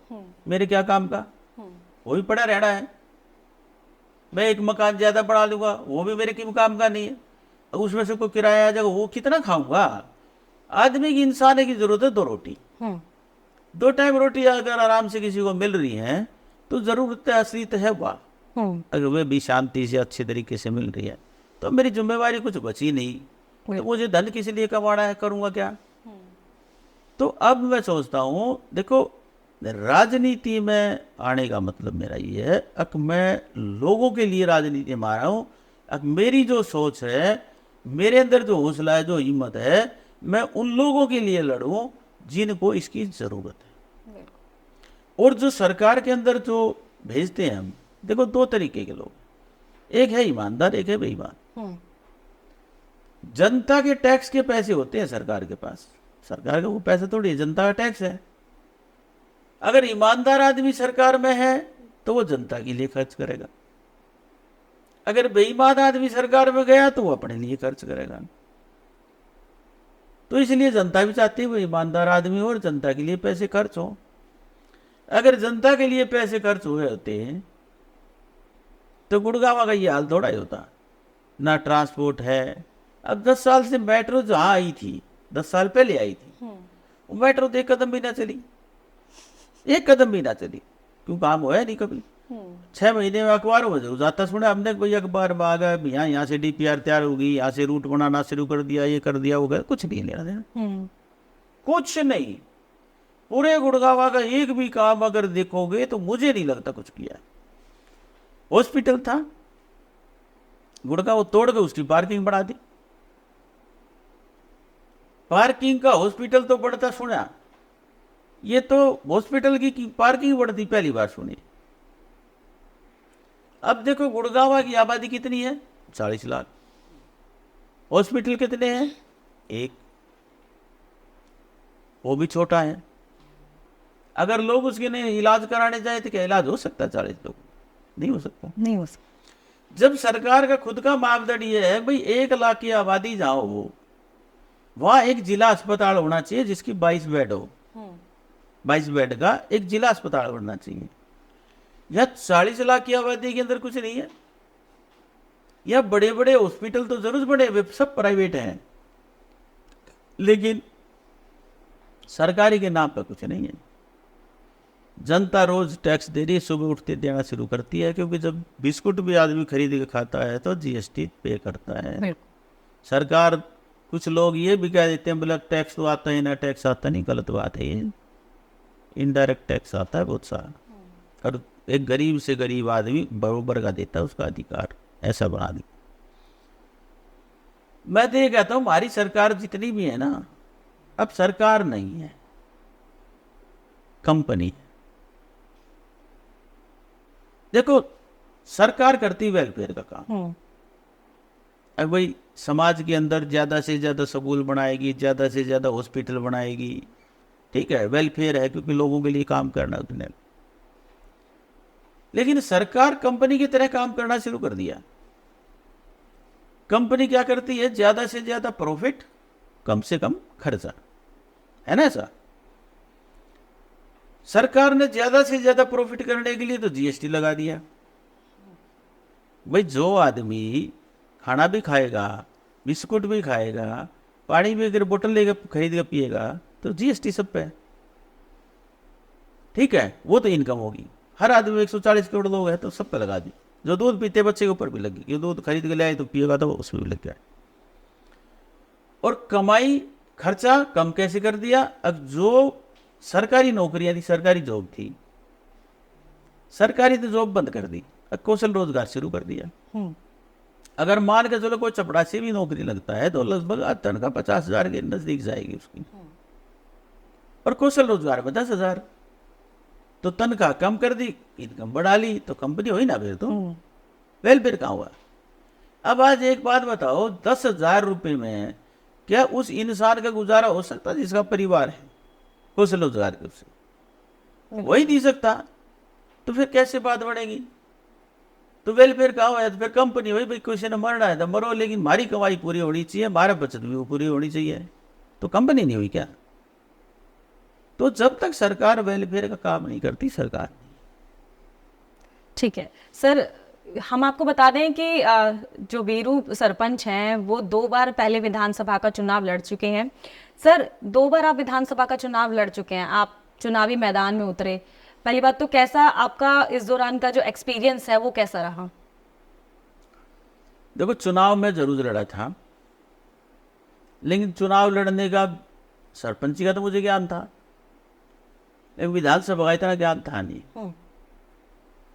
मेरे क्या काम का, वो भी पड़ा रहना है। मैं एक मकान ज्यादा बढ़ा लूंगा, वो भी मेरे किसी काम का नहीं है। उसमें से कोई किराया आ जाएगा, वो कितना खाऊंगा। आदमी की, इंसान की जरूरत है 2 रोटी, 2 टाइम रोटी अगर आराम से किसी को मिल रही है तो जरूरत असली तो है वाह। अगर वे भी शांति से अच्छे तरीके से मिल रही है तो मेरी जिम्मेवारी कुछ बची नहीं, तो मुझे धन किस लिए कमाना है, करूंगा क्या। तो अब मैं सोचता हूँ, देखो राजनीति में आने का मतलब मेरा ये है, अब मैं लोगों के लिए राजनीति में आ रहा हूँ। अब मेरी जो सोच है, मेरे अंदर जो हौसला है, जो हिम्मत है, मैं उन लोगों के लिए लड़ूं जिनको इसकी जरूरत है। और जो सरकार के अंदर जो भेजते हैं हम, देखो दो तरीके के लोग, एक है ईमानदार, एक है बेईमान। जनता के टैक्स के पैसे होते हैं सरकार के पास, सरकार का वो पैसा थोड़ी है, जनता का टैक्स है। अगर ईमानदार आदमी सरकार में है तो वो जनता के लिए खर्च करेगा, अगर बेईमान आदमी सरकार में गया तो वो अपने लिए खर्च करेगा। तो इसलिए जनता भी चाहती है वो ईमानदार आदमी हो और जनता के लिए पैसे खर्च हो। अगर जनता के लिए पैसे खर्च हुए होते हैं तो गुड़गांव का ये हाल थोड़ा ही होता, ना ट्रांसपोर्ट है। अब 10 साल से मेट्रो जहाँ आई थी, 10 साल पहले आई थी, वो मेट्रो तो एक कदम भी ना चली, एक कदम भी ना चली, क्यों काम हुआ है नहीं कभी। 6 महीने में अखबारों में जरूर जाता सुना हमने, भाई अखबार में आ गए, यहाँ से DPR तैयार होगी, यहाँ से रूट बनाना शुरू कर दिया, ये कर दिया, वो कर, कुछ नहीं लेना देना, कुछ नहीं। पूरे गुड़गांव का एक भी काम अगर देखोगे तो मुझे नहीं लगता कुछ किया। हॉस्पिटल था गुड़गांव, तोड़ के उसकी पार्किंग बढ़ा दी, पार्किंग का हॉस्पिटल तो बढ़ता सुना, ये तो हॉस्पिटल की पार्किंग बढ़ती पहली बार सुनी। अब देखो गुड़गांव की आबादी कितनी है, 40 लाख, हॉस्पिटल कितने हैं, एक, वो भी छोटा है। अगर लोग उसके लिए इलाज कराने जाए तो क्या इलाज हो सकता है 40 लोग? नहीं हो सकता, नहीं हो सकता। जब सरकार का खुद का मापदंड ये है भाई 1 लाख की आबादी जाओ हो, वहां एक जिला अस्पताल होना चाहिए जिसकी 22 बेड हो, 22 बेड का एक जिला अस्पताल होना चाहिए। या 40 लाख की आबादी के अंदर कुछ नहीं है। या बड़े बड़े हॉस्पिटल तो जरूर बड़े, सब प्राइवेट हैं, लेकिन सरकारी के नाम पर कुछ नहीं है। जनता रोज टैक्स दे रही है, सुबह उठते देना शुरू करती है, क्योंकि जब बिस्कुट भी आदमी खरीद के खाता है तो GST पे करता है सरकार। कुछ लोग ये भी कह देते हैं बोला टैक्स तो आता है ना, टैक्स आता नहीं, गलत बात है ये, इनडायरेक्ट टैक्स आता है बहुत सारा, और एक गरीब से गरीब आदमी बराबर का देता है उसका अधिकार, ऐसा बना दी। मैं तो ये कहता हूं हमारी सरकार जितनी भी है ना, अब सरकार नहीं है, कंपनी। देखो सरकार करती वेलफेयर का काम, अब भाई समाज के अंदर ज्यादा से ज्यादा स्कूल बनाएगी, ज्यादा से ज्यादा हॉस्पिटल बनाएगी, ठीक है, वेलफेयर है, क्योंकि लोगों के लिए काम करना उसने। लेकिन सरकार कंपनी की तरह काम करना शुरू कर दिया। कंपनी क्या करती है, ज्यादा से ज्यादा प्रॉफिट, कम से कम खर्चा, है ना ऐसा। सरकार ने ज्यादा से ज्यादा प्रॉफिट करने के लिए तो GST लगा दिया। भाई जो आदमी खाना भी खाएगा, बिस्कुट भी खाएगा, पानी भी अगर बोतल लेकर खरीद कर पिएगा तो GST सब पे, ठीक है, वो तो इनकम होगी। हर आदमी 140 करोड़ लोग है तो सब पे लगा दी। जो दूध पीते बच्चे के ऊपर भी लगी, जो दूध खरीद के ले आए तो पिएगा तो उसमें भी लग गया। और कमाई खर्चा कम कैसे कर दिया, अब जो सरकारी नौकरियां थी, सरकारी जॉब थी, सरकारी तो जॉब बंद कर दी, अब कौशल रोजगार शुरू कर दिया। अगर मान के चलो कोई चपरासी भी नौकरी लगता है तो लगभग तनख्वाह 50,000 के नजदीक जाएगी उसकी, और कौशल रोजगार में 10,000, तो तनख्वाह कम कर दी, इनकम बढ़ा ली, तो कंपनी हुई ना फिर तो। वेलफेयर कहाँ हुआ। अब आज एक बात बताओ, 10,000 रुपये में क्या उस इंसान का गुजारा हो सकता जिसका परिवार है कौशल रोजगार के, उससे वही नहीं सकता, तो फिर कैसे बात बढ़ेगी। तो वेलफेयर कहाँ हुआ, तो फिर कंपनी हुई, भाई किसी ने मरना है तो मरो, लेकिन हमारी कमाई पूरी होनी चाहिए, हमारा बचत भी पूरी होनी चाहिए, तो कंपनी नहीं हुई क्या। तो जब तक सरकार वेलफेयर का काम नहीं करती, सरकार नहीं। ठीक है सर, हम आपको बता दें कि जो वीरू सरपंच हैं वो 2 बार पहले विधानसभा का चुनाव लड़ चुके हैं। सर 2 बार आप विधानसभा का चुनाव लड़ चुके हैं, आप चुनावी मैदान में उतरे, पहली बात तो कैसा आपका इस दौरान का जो एक्सपीरियंस है वो कैसा रहा? देखो चुनाव में जरूर लड़ा था, लेकिन चुनाव लड़ने का सरपंची का तो मुझे ज्ञान था, लेकिन विधानसभा का इतना ज्ञान था नहीं।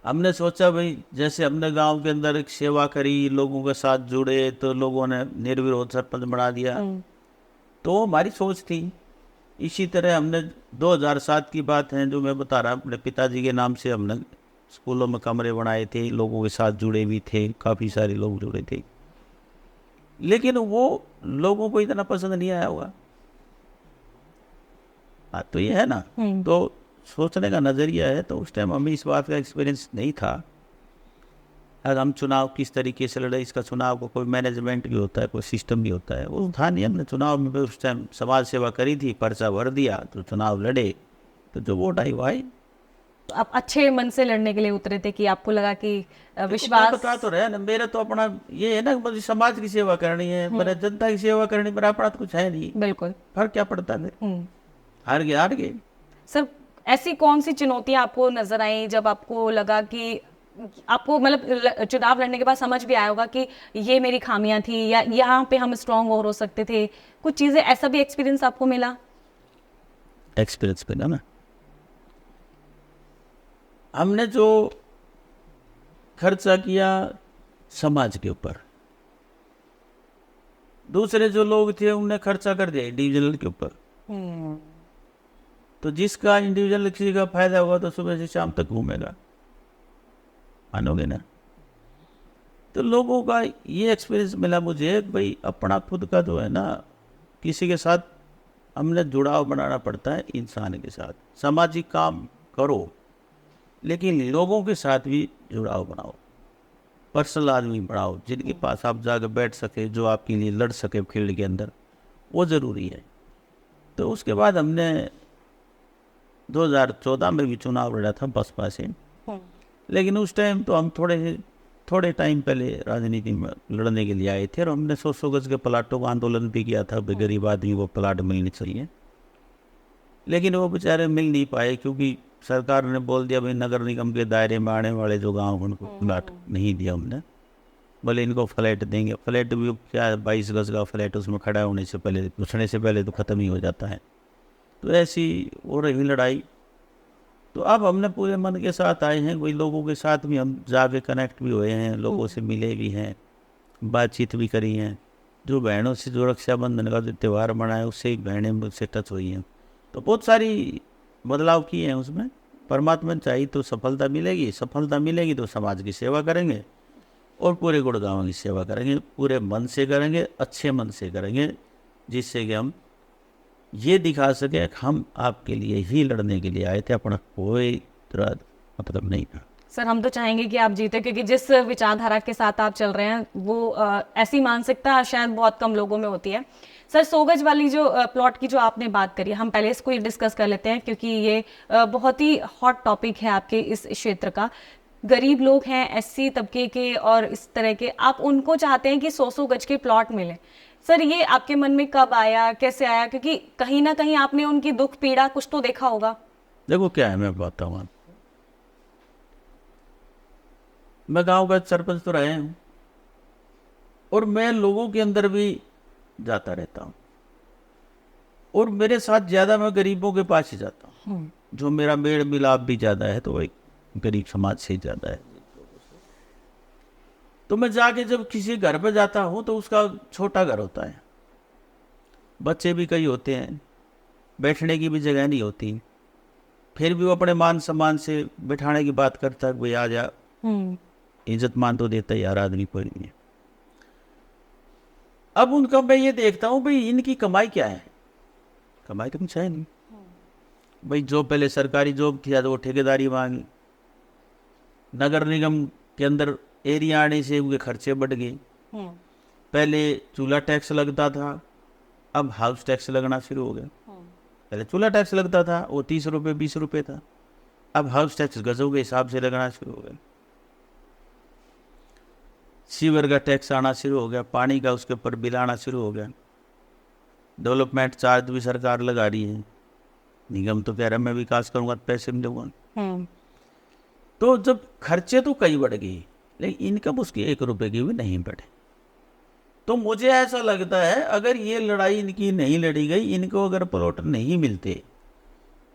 हमने सोचा भाई जैसे हमने गांव के अंदर एक सेवा करी, लोगों के साथ जुड़े, तो लोगों ने निर्विरोध सरपंच बना दिया, तो हमारी सोच थी। इसी तरह हमने 2007 की बात है जो मैं बता रहा, अपने पिताजी के नाम से हमने स्कूलों में कमरे बनाए थे, लोगों के साथ जुड़े भी थे, काफ़ी सारे लोग जुड़े थे, लेकिन वो लोगों को इतना पसंद नहीं आया होगा। हाँ, तो ये है ना, तो सोचने का नज़रिया है। तो उस टाइम हमें इस बात का एक्सपीरियंस नहीं था। अगर हम चुनाव किस तरीके से लड़े, इसका चुनाव को कोई मैनेजमेंट भी होता है, कोई सिस्टम भी होता है, वो था नहीं। हमने चुनाव में उस टाइम समाज सेवा करी थी, पर्चा भर दिया, तो चुनाव लड़े, तो जो वोट आई वो आई। तो आप अच्छे मन से लड़ने के लिए उतरे थे कि आपको लगा कि मैं विश्वास। बता तो रहा ना, मेरा तो अपना ये है ना, मुझे समाज की सेवा करनी है, मेरा जनता की सेवा करनी, मेरा अपना तो कुछ है नहीं। बिल्कुल। फर्क क्या पड़ता है, हार गए हार गए। सर, ऐसी कौन सी चुनौतियां आपको नजर आई जब आपको लगा कि आपको मतलब चुनाव लड़ने के बाद समझ भी आया होगा कि ये मेरी खामियां थी या यहाँ पे हम स्ट्रांग और हो सकते थे, कुछ चीजें ऐसा भी एक्सपीरियंस आपको मिला? एक्सपीरियंस पे ना, हमने जो खर्चा किया समाज के ऊपर, दूसरे जो लोग थे उनने खर्चा कर दिया इंडिविजुअल के ऊपर। तो जिसका इंडिविजुअल किसी का फायदा होगा तो सुबह से शाम तक घूमेगा, मानोगे ना। तो लोगों का ये एक्सपीरियंस मिला मुझे, भाई अपना खुद का जो है ना, किसी के साथ हमने जुड़ाव बनाना पड़ता है, इंसान के साथ सामाजिक काम करो, लेकिन लोगों के साथ भी जुड़ाव बनाओ, पर्सनल आदमी बढ़ाओ, जिनके पास आप जाकर बैठ सके, जो आपके लिए लड़ सके फील्ड के अंदर, वो ज़रूरी है। तो उसके बाद हमने 2014 में भी चुनाव लड़ा था बसपा से, लेकिन उस टाइम तो हम थोड़े टाइम पहले राजनीति में लड़ने के लिए आए थे, और हमने 100 गज के प्लाटों का आंदोलन भी किया था, गरीब आदमी को प्लाट मिलने चाहिए, लेकिन वो बेचारे मिल नहीं पाए, क्योंकि सरकार ने बोल दिया भाई नगर निगम के दायरे में आने वाले जो गांव उनको प्लाट नहीं दिया हमने, बोले इनको फ्लैट देंगे। फ्लैट भी क्या, 22 गज का फ्लैट, उसमें खड़ा होने से पहले, घुसने से पहले तो ख़त्म ही हो जाता है। तो ऐसी हो रही लड़ाई। तो अब हमने पूरे मन के साथ आए हैं, कोई लोगों के साथ भी हम जाके कनेक्ट भी हुए हैं, लोगों से मिले भी हैं, बातचीत भी करी हैं। जो बहनों से जो रक्षाबंधन का जो त्यौहार मनाया, उससे ही बहनें मुझसे टच हुई हैं। तो बहुत सारी बदलाव किए हैं उसमें। परमात्मा चाहिए तो सफलता मिलेगी तो समाज की सेवा करेंगे, और पूरे गुड़गांव की सेवा करेंगे, पूरे मन से करेंगे, अच्छे मन से करेंगे, जिससे कि हम ये दिखा सके कि हम आपके लिए ही लड़ने के लिए आए थे, अपना कोई मतलब नहीं था। सर, हम तो चाहेंगे कि आप जीते, क्योंकि जिस विचारधारा के साथ आप चल रहे हैं वो ऐसी मानसिकता शायद बहुत कम लोगों में होती है। सर, 100 गज वाली जो प्लॉट की जो आपने बात करी, हम पहले इसको डिस्कस कर लेते हैं, क्योंकि ये बहुत ही हॉट टॉपिक है आपके इस क्षेत्र का। गरीब लोग हैं, एससी तबके के और इस तरह के, आप उनको चाहते हैं कि 100 गज के प्लॉट मिले। सर, ये आपके मन में कब आया, कैसे आया? क्योंकि कहीं ना कहीं आपने उनकी दुख पीड़ा कुछ तो देखा होगा। देखो क्या है, मैं बताता हूँ, मैं गांव का सरपंच तो रहे हूँ, और मैं लोगों के अंदर भी जाता रहता हूँ, और मेरे साथ ज़्यादा मैं गरीबों के पास ही जाता हूँ। जो मेरा मेल मिलाप भी ज़्यादा है, तो वही गरीब समाज से ही ज़्यादा है। तो मैं जाके जब किसी घर पे जाता हूँ, तो उसका छोटा घर होता है, बच्चे भी कई होते हैं, बैठने की भी जगह नहीं होती, फिर भी वो अपने मान सम्मान से बैठाने की बात करता है, भाई आ जा, इज्जत मान तो देता है यार, आदमी कोई नहीं है। अब उनका मैं ये देखता हूँ, भाई इनकी कमाई क्या है, कमाई तो कुछ है नहीं। भाई जो पहले सरकारी जॉब थी, वो ठेकेदारी मांगी, नगर निगम के अंदर एरिया आने से उनके खर्चे बढ़ गए। पहले चूल्हा टैक्स लगता था, अब हाउस टैक्स लगना शुरू हो गया। पहले चूल्हा टैक्स लगता था, वो 30 रुपये 20 रुपये था, अब हाउस टैक्स गजों के हिसाब से लगना शुरू हो गया। सीवर का टैक्स आना शुरू हो गया, पानी का उसके ऊपर बिल आना शुरू हो गया, डेवलपमेंट चार्ज भी सरकार लगा रही है, निगम तो कह रहा है मैं विकास करूंगा तो पैसे मिलूंगा। तो जब खर्चे तो कई बढ़ गई, लेकिन इनकम उसकी 1 रुपए की भी नहीं बढ़े। तो मुझे ऐसा लगता है, अगर ये लड़ाई इनकी नहीं लड़ी गई, इनको अगर प्लॉट नहीं मिलते,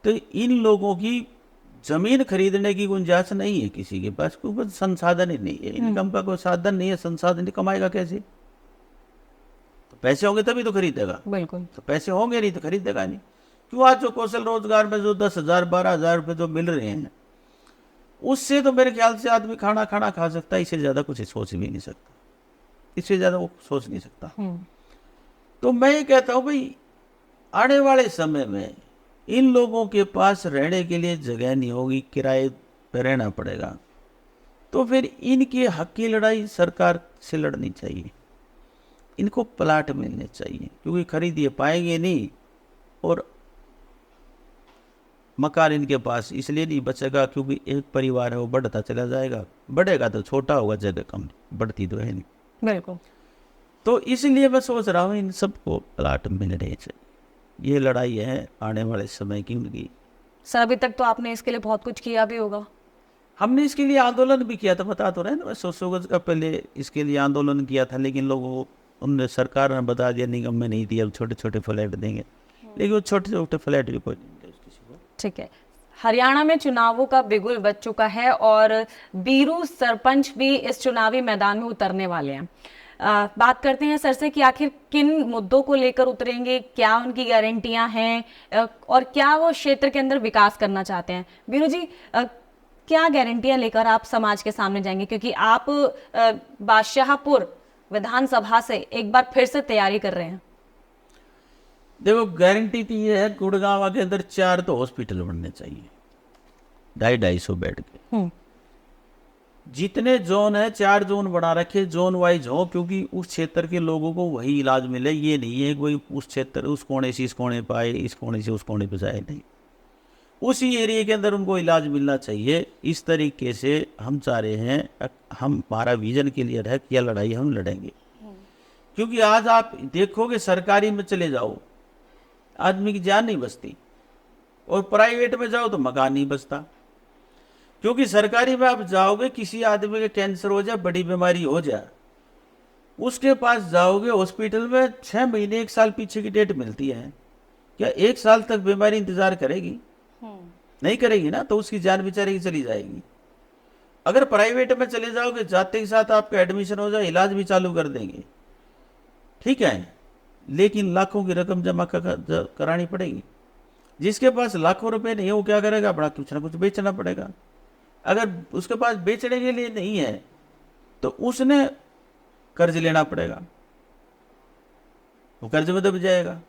तो इन लोगों की जमीन खरीदने की गुंजाइश नहीं है किसी के पास, क्योंकि संसाधन ही नहीं है, इनकम का कोई साधन नहीं है, संसाधन कमाएगा कैसे? तो पैसे होंगे तभी तो खरीदेगा, बिल्कुल। तो पैसे होंगे नहीं तो खरीदेगा नहीं। क्यों आज जो कौशल रोजगार में जो 10,000 12,000 रुपये जो मिल रहे हैं, उससे तो मेरे ख्याल से आदमी खाना खा सकता है, इससे ज़्यादा कुछ सोच भी नहीं सकता, इससे ज़्यादा वो सोच नहीं सकता। तो मैं ये कहता हूँ भाई, आने वाले समय में इन लोगों के पास रहने के लिए जगह नहीं होगी, किराए पर रहना पड़ेगा, तो फिर इनके हक की लड़ाई सरकार से लड़नी चाहिए, इनको प्लाट मिलने चाहिए, क्योंकि खरीद ये पाएंगे नहीं, और मकान इनके पास इसलिए नहीं बचेगा क्योंकि एक परिवार है वो बढ़ता चला जाएगा, बढ़ेगा तो छोटा होगा, जगह कम, बढ़ती तो है नहीं। बिल्कुल। तो इसलिए मैं सोच रहा हूँ इन सबको प्लाट मिलने चाहिए, ये लड़ाई है आने वाले समय की उनकी। सर अभी तक तो आपने इसके लिए बहुत कुछ किया भी होगा। हमने इसके लिए आंदोलन भी किया था, बता तो रहे ना, 100 गज का पहले इसके लिए आंदोलन किया था, लेकिन लोगों को उनने सरकार ने बता दिया निगम में नहीं दिया, अब छोटे छोटे फ्लैट देंगे, लेकिन वो छोटे छोटे फ्लैट भी कोई नहीं देंगे किसी को। ठीक है, हरियाणा में चुनावों का बिगुल बज चुका है और बीरू सरपंच भी इस चुनावी मैदान में उतरने वाले हैं। बात करते हैं सर से कि आखिर किन मुद्दों को लेकर उतरेंगे, क्या उनकी गारंटियां हैं और क्या वो क्षेत्र के अंदर विकास करना चाहते हैं। बीरू जी, क्या गारंटियां लेकर आप समाज के सामने जाएंगे, क्योंकि आप बादशाहपुर विधानसभा से एक बार फिर से तैयारी कर रहे हैं। देखो, गारंटी तो ये है, गुड़गांव के अंदर 4 तो हॉस्पिटल बनने चाहिए, 250-250 बेड के। जितने जोन है 4 जोन बना रखे, जोन वाइज हो, क्योंकि उस क्षेत्र के लोगों को वही इलाज मिले। ये नहीं है कोई उस क्षेत्र, उस कोने से इस कोने पे आए, इस कोने से उस कोने पे जाए, नहीं, उसी एरिया के अंदर उनको इलाज मिलना चाहिए। इस तरीके से हम चाह रहे हैं, हमारा विजन क्लियर है कि यह लड़ाई हम लड़ेंगे। क्योंकि आज आप देखोगे सरकारी में चले जाओ, आदमी की जान नहीं बचती, और प्राइवेट में जाओ तो मकान नहीं बचता। क्योंकि सरकारी में आप जाओगे, किसी आदमी के कैंसर हो जाए, बड़ी बीमारी हो जाए, उसके पास जाओगे हॉस्पिटल में 6 महीने 1 साल पीछे की डेट मिलती है। क्या 1 साल तक बीमारी इंतजार करेगी? नहीं करेगी ना, तो उसकी जान बेचारे की चली जाएगी। अगर प्राइवेट में चले जाओगे, जाते के साथ आपका एडमिशन हो जाए, इलाज भी चालू कर देंगे, ठीक है, लेकिन लाखों की रकम जमा करानी पड़ेगी। जिसके पास लाखों रुपए नहीं है वो क्या करेगा? अपना कुछ ना कुछ बेचना पड़ेगा। अगर उसके पास बेचने के लिए नहीं है तो उसने कर्ज लेना पड़ेगा, वो कर्ज में दब जाएगा।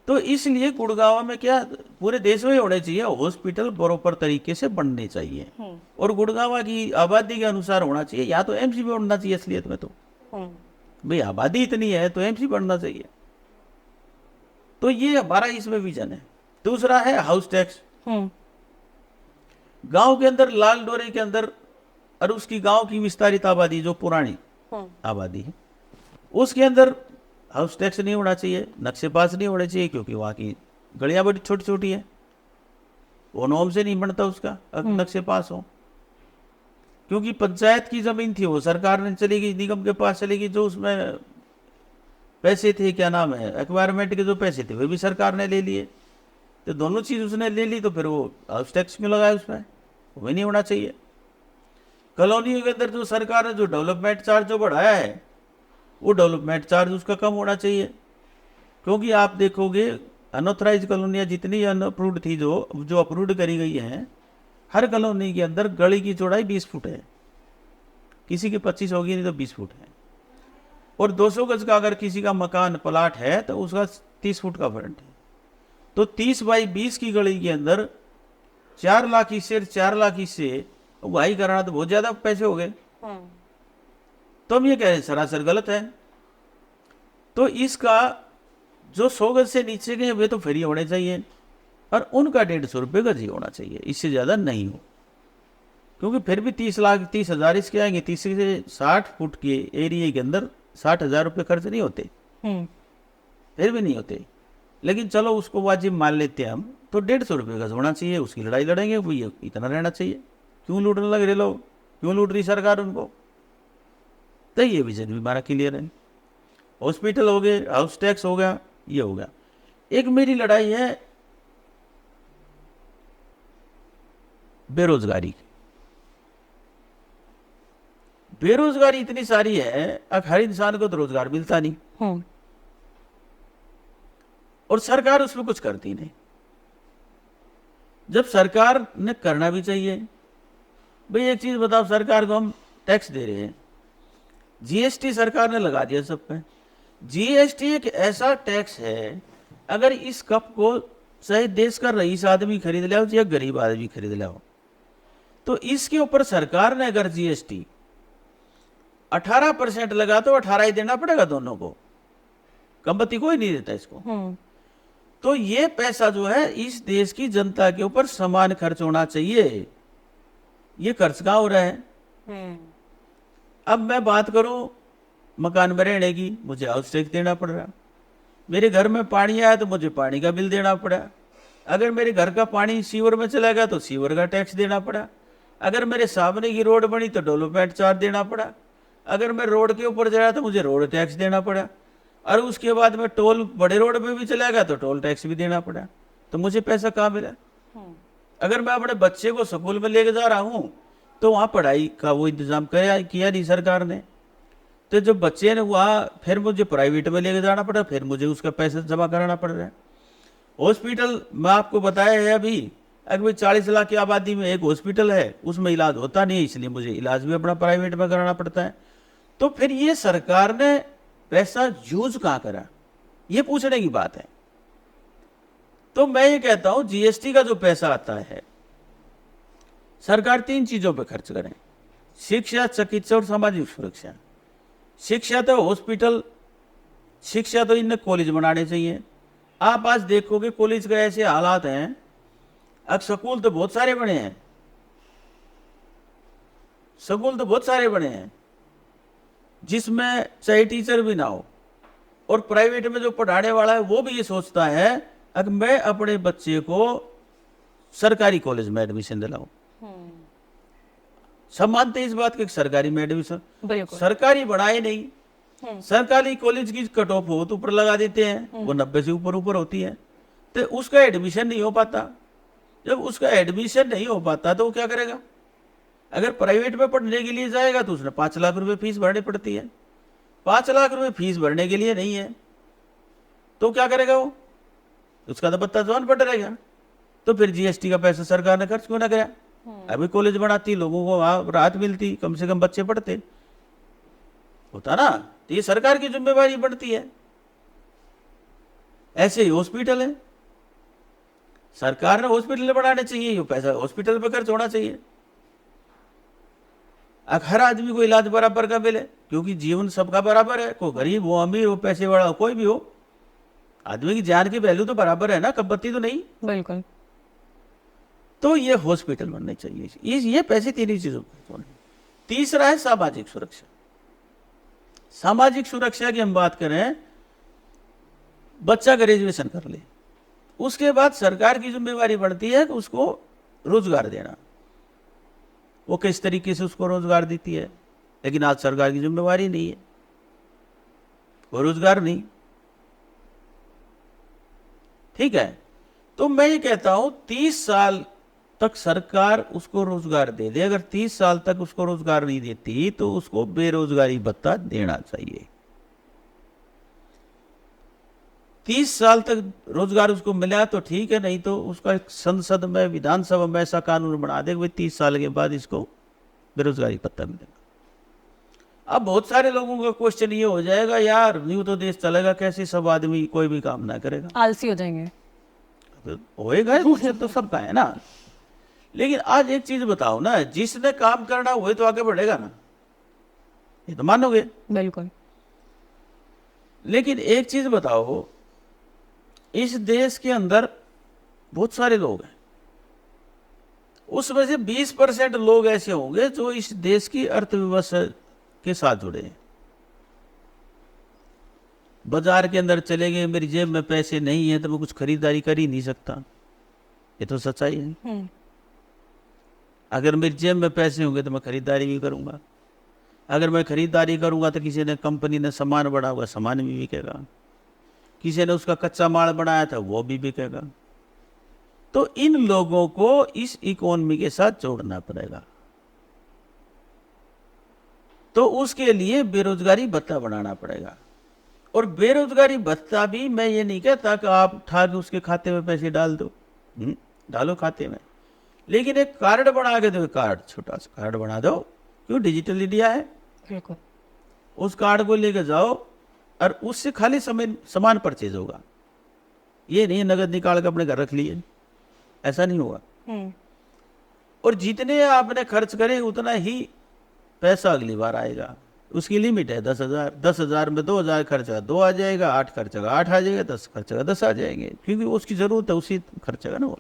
तो इसलिए गुड़गांव में क्या, पूरे देश में होने चाहिए हॉस्पिटल, प्रॉपर तरीके से बनने चाहिए, और गुड़गांव की आबादी के अनुसार होना चाहिए। या तो एमसी बनना चाहिए असलियत में, तो भाई आबादी इतनी है तो एमसी बनना चाहिए। तो ये हमारा इसमें विजन है। दूसरा है हाउस टैक्स। गांव के अंदर, लाल डोरे के अंदर, और उसकी गांव की विस्तारित आबादी जो पुरानी आबादी है, उसके अंदर हाउस टैक्स नहीं होना चाहिए, नक्शे पास नहीं होने चाहिए, क्योंकि वहाँ की गलियां बड़ी छोटी छोटी है, वो नॉर्म से नहीं बनता उसका नक्शे पास हो। क्योंकि पंचायत की जमीन थी वो सरकार ने चली गई, निगम के पास चली गई, जो उसमें पैसे थे, क्या नाम है, एक्वायरमेंट के जो पैसे थे वे भी सरकार ने ले लिए। तो दोनों चीज उसने ले ली, तो फिर वो हाउस टैक्स क्यों लगाया उसमें? वो नहीं होना चाहिए। कॉलोनियों के अंदर जो सरकार ने जो डेवलपमेंट चार्ज जो बढ़ाया है, वो डेवलपमेंट चार्ज उसका कम होना चाहिए। क्योंकि आप देखोगे अनऑथराइज कॉलोनियाँ जितनी अनअप्रूव्ड थी, जो अप्रूव्ड करी गई हैं, हर कॉलोनी के अंदर गली की चौड़ाई 20 फुट है, किसी की 25 होगी, नहीं तो 20 फुट है। और 200 गज का अगर किसी का मकान प्लाट है तो उसका 30 फुट का फ्रंट है। तो 30 बाई 20 की गली के अंदर 4 लाख इससे 4 लाख इससे भाई कराना तो बहुत ज्यादा पैसे हो गए। तो हम ये कह रहे हैं सरासर गलत है। तो इसका जो 100 गज से नीचे के वे तो फ्री होने चाहिए, और उनका 150 रुपये गज ही होना चाहिए, इससे ज्यादा नहीं हो। क्योंकि फिर भी 30,000 इसके आएंगे, 30 से 60 फुट के एरिया के अंदर 60,000 रुपये खर्च नहीं होते, फिर भी नहीं होते। लेकिन चलो उसको वाजिब मान लेते हैं हम, तो 150 रुपये गज होना चाहिए, उसकी लड़ाई लड़ेंगे, वो ये इतना रहना चाहिए। क्यों लूटने लग रहे लोग, क्यों लूट रही सरकार उनको? तो ये विजन भी हमारा क्लियर है। हॉस्पिटल हो गए, हाउस टैक्स हो गया, ये हो गया। एक मेरी लड़ाई है बेरोजगारी की। बेरोजगारी इतनी सारी है, अब हर इंसान को तो रोजगार मिलता नहीं, और सरकार उसमें कुछ करती नहीं। जब सरकार ने करना भी चाहिए। भाई एक चीज बताओ, सरकार को हम टैक्स दे रहे हैं, जीएसटी सरकार ने लगा दिया सब पे। जीएसटी एक ऐसा टैक्स है, अगर इस कप को चाहे देश का रईस आदमी खरीद ले या गरीब आदमी खरीद ले, तो इसके ऊपर सरकार ने अगर जीएसटी 18% लगा तो 18 ही देना पड़ेगा दोनों को, कंपनी कोई नहीं देता इसको। तो ये पैसा जो है इस देश की जनता के ऊपर समान खर्च होना चाहिए। ये खर्च कहाँ हो रहा है? अब मैं बात करूं मकान में रहने की, मुझे हाउस टैक्स देना पड़ रहा। मेरे घर में पानी आया तो मुझे पानी का बिल देना पड़ा। अगर मेरे घर का पानी सीवर में चला गया तो सीवर का टैक्स देना पड़ा। अगर मेरे सामने की रोड बनी तो डेवलपमेंट चार्ज देना पड़ा। अगर मैं रोड के ऊपर जाया तो मुझे रोड टैक्स देना पड़ा। और उसके बाद में टोल बड़े रोड पे भी चला गया तो टोल टैक्स भी देना पड़ा। तो मुझे पैसा कहाँ मिला? अगर मैं अपने बच्चे को स्कूल में लेके जा रहा हूँ तो वहाँ पढ़ाई का वो इंतजाम किया नहीं सरकार ने। तो जब बच्चे ने वहाँ फिर मुझे प्राइवेट में लेके जाना पड़ा, फिर मुझे उसका पैसा जमा कराना पड़ रहा है। हॉस्पिटल मैं आपको बताया है अभी, अगर 40 लाख की आबादी में एक हॉस्पिटल है, उसमें इलाज होता नहीं है, इसलिए मुझे इलाज भी अपना प्राइवेट में कराना पड़ता है। तो फिर ये सरकार ने पैसा यूज कहाँ करा, ये पूछने की बात है। तो मैं ये कहता हूं जीएसटी का जो पैसा आता है सरकार 3 चीजों पे खर्च करें: शिक्षा, चिकित्सा और सामाजिक सुरक्षा। शिक्षा तो हॉस्पिटल, शिक्षा तो इन्हें कॉलेज बनाने चाहिए। आप आज देखोगे कॉलेज के ऐसे हालात हैं, अब स्कूल तो बहुत सारे बने हैं, स्कूल तो बहुत सारे बने हैं जिसमें चाहे टीचर भी ना हो, और प्राइवेट में जो पढ़ाने वाला है वो भी ये सोचता है अगर मैं अपने बच्चे को सरकारी कॉलेज में एडमिशन दिलाऊं। सब मानते हैं इस बात के सरकारी में एडमिशन, सरकारी बढ़ाए नहीं। सरकारी कॉलेज की कट ऑफ हो तो ऊपर लगा देते हैं, वो 90 से ऊपर ऊपर होती है, तो उसका एडमिशन नहीं हो पाता। जब उसका एडमिशन नहीं हो पाता तो वो क्या करेगा? अगर प्राइवेट में पढ़ने के लिए जाएगा तो उसने 5 लाख रुपए फीस भरनी पड़ती है। 5 लाख रुपए फीस भरने के लिए नहीं है तो क्या करेगा वो? उसका तो बत्ता जवान पड़ रहेगा। तो फिर जीएसटी का पैसा सरकार ने खर्च क्यों ना करा? अभी कॉलेज बनाती, लोगों को वहां राहत मिलती, कम से कम बच्चे पढ़ते, होता ना। तो ये सरकार की जिम्मेवारी बनती है। ऐसे ही हॉस्पिटल है, सरकार ने हॉस्पिटल बनाने चाहिए, ये पैसा हॉस्पिटल पे खर्च होना चाहिए। हर आदमी को इलाज बराबर का मिले, क्योंकि जीवन सबका बराबर है, कोई गरीब हो, अमीर हो, पैसे वाला हो, कोई भी हो, आदमी की जान की वैल्यू तो बराबर है ना, कपत्ती तो नहीं। बिल्कुल। तो ये हॉस्पिटल बनने चाहिए। ये पैसे 3 चीजों पर। तीसरा है सामाजिक सुरक्षा। सामाजिक सुरक्षा की हम बात करें, बच्चा ग्रेजुएशन कर ले, उसके बाद सरकार की जिम्मेवारी बढ़ती है कि उसको रोजगार देना। वो किस तरीके से उसको रोजगार देती है, लेकिन आज सरकार की जिम्मेवारी नहीं है, कोई रोजगार नहीं। ठीक है, तो मैं ये कहता हूं 30 साल तक सरकार उसको रोजगार दे दे। अगर 30 साल तक उसको रोजगार नहीं देती तो उसको बेरोजगारी भत्ता देना चाहिए। 30 साल तक रोजगार उसको मिला तो ठीक है, नहीं तो उसका संसद में, विधानसभा में ऐसा कानून बना दे कि 30 साल के बाद इसको बेरोजगारी भत्ता मिलेगा। अब बहुत सारे लोगों का क्वेश्चन ये हो जाएगा, यार यूं तो देश चलेगा कैसे, सब आदमी कोई भी काम ना करेगा, आलसी हो जाएंगे। होएगा, क्वेश्चन तो सबका है ना। लेकिन आज एक चीज बताओ ना, जिसने काम करना वही तो आगे बढ़ेगा ना, ये तो मानोगे। बिल्कुल। लेकिन एक चीज बताओ, इस देश के अंदर बहुत सारे लोग हैं, उसमें से 20% लोग ऐसे होंगे जो इस देश की अर्थव्यवस्था के साथ जुड़े हैं। बाजार के अंदर चले गए, मेरी जेब में पैसे नहीं है तो मैं कुछ खरीदारी कर ही नहीं सकता, ये तो सच्चाई है। अगर मेरी जेब में पैसे होंगे तो मैं खरीदारी भी करूंगा। अगर मैं खरीदारी करूंगा तो किसी ने, कंपनी ने सामान बढ़ा हुआ, सामान भी बिकेगा। किसी ने उसका कच्चा माल बनाया था वो भी बिकेगा। तो इन लोगों को इस इकोनॉमी के साथ जोड़ना पड़ेगा। तो उसके लिए बेरोजगारी भत्ता बनाना पड़ेगा। और बेरोजगारी भत्ता भी मैं ये नहीं कहता कि आप उठा के उसके खाते में पैसे डाल दो। डालो खाते में। लेकिन एक कार्ड बना के दो, कार्ड छोटा सा कार्ड बना दो, क्यों डिजिटल इंडिया है, बिल्कुल। उस कार्ड को लेके जाओ और उससे खाली सामान परचेज होगा। ये नहीं नगद निकाल के अपने घर रख लिए, ऐसा नहीं होगा। और जितने आपने खर्च करे उतना ही पैसा अगली बार आएगा। उसकी लिमिट है 10,000। 10,000 में 2,000 खर्चा 2 आ जाएगा, 8 खर्चेगा 8 आ जाएगा, 10 खर्चेगा 10 आ जाएंगे, क्योंकि उसकी जरूरत है उसी खर्चेगा ना वो।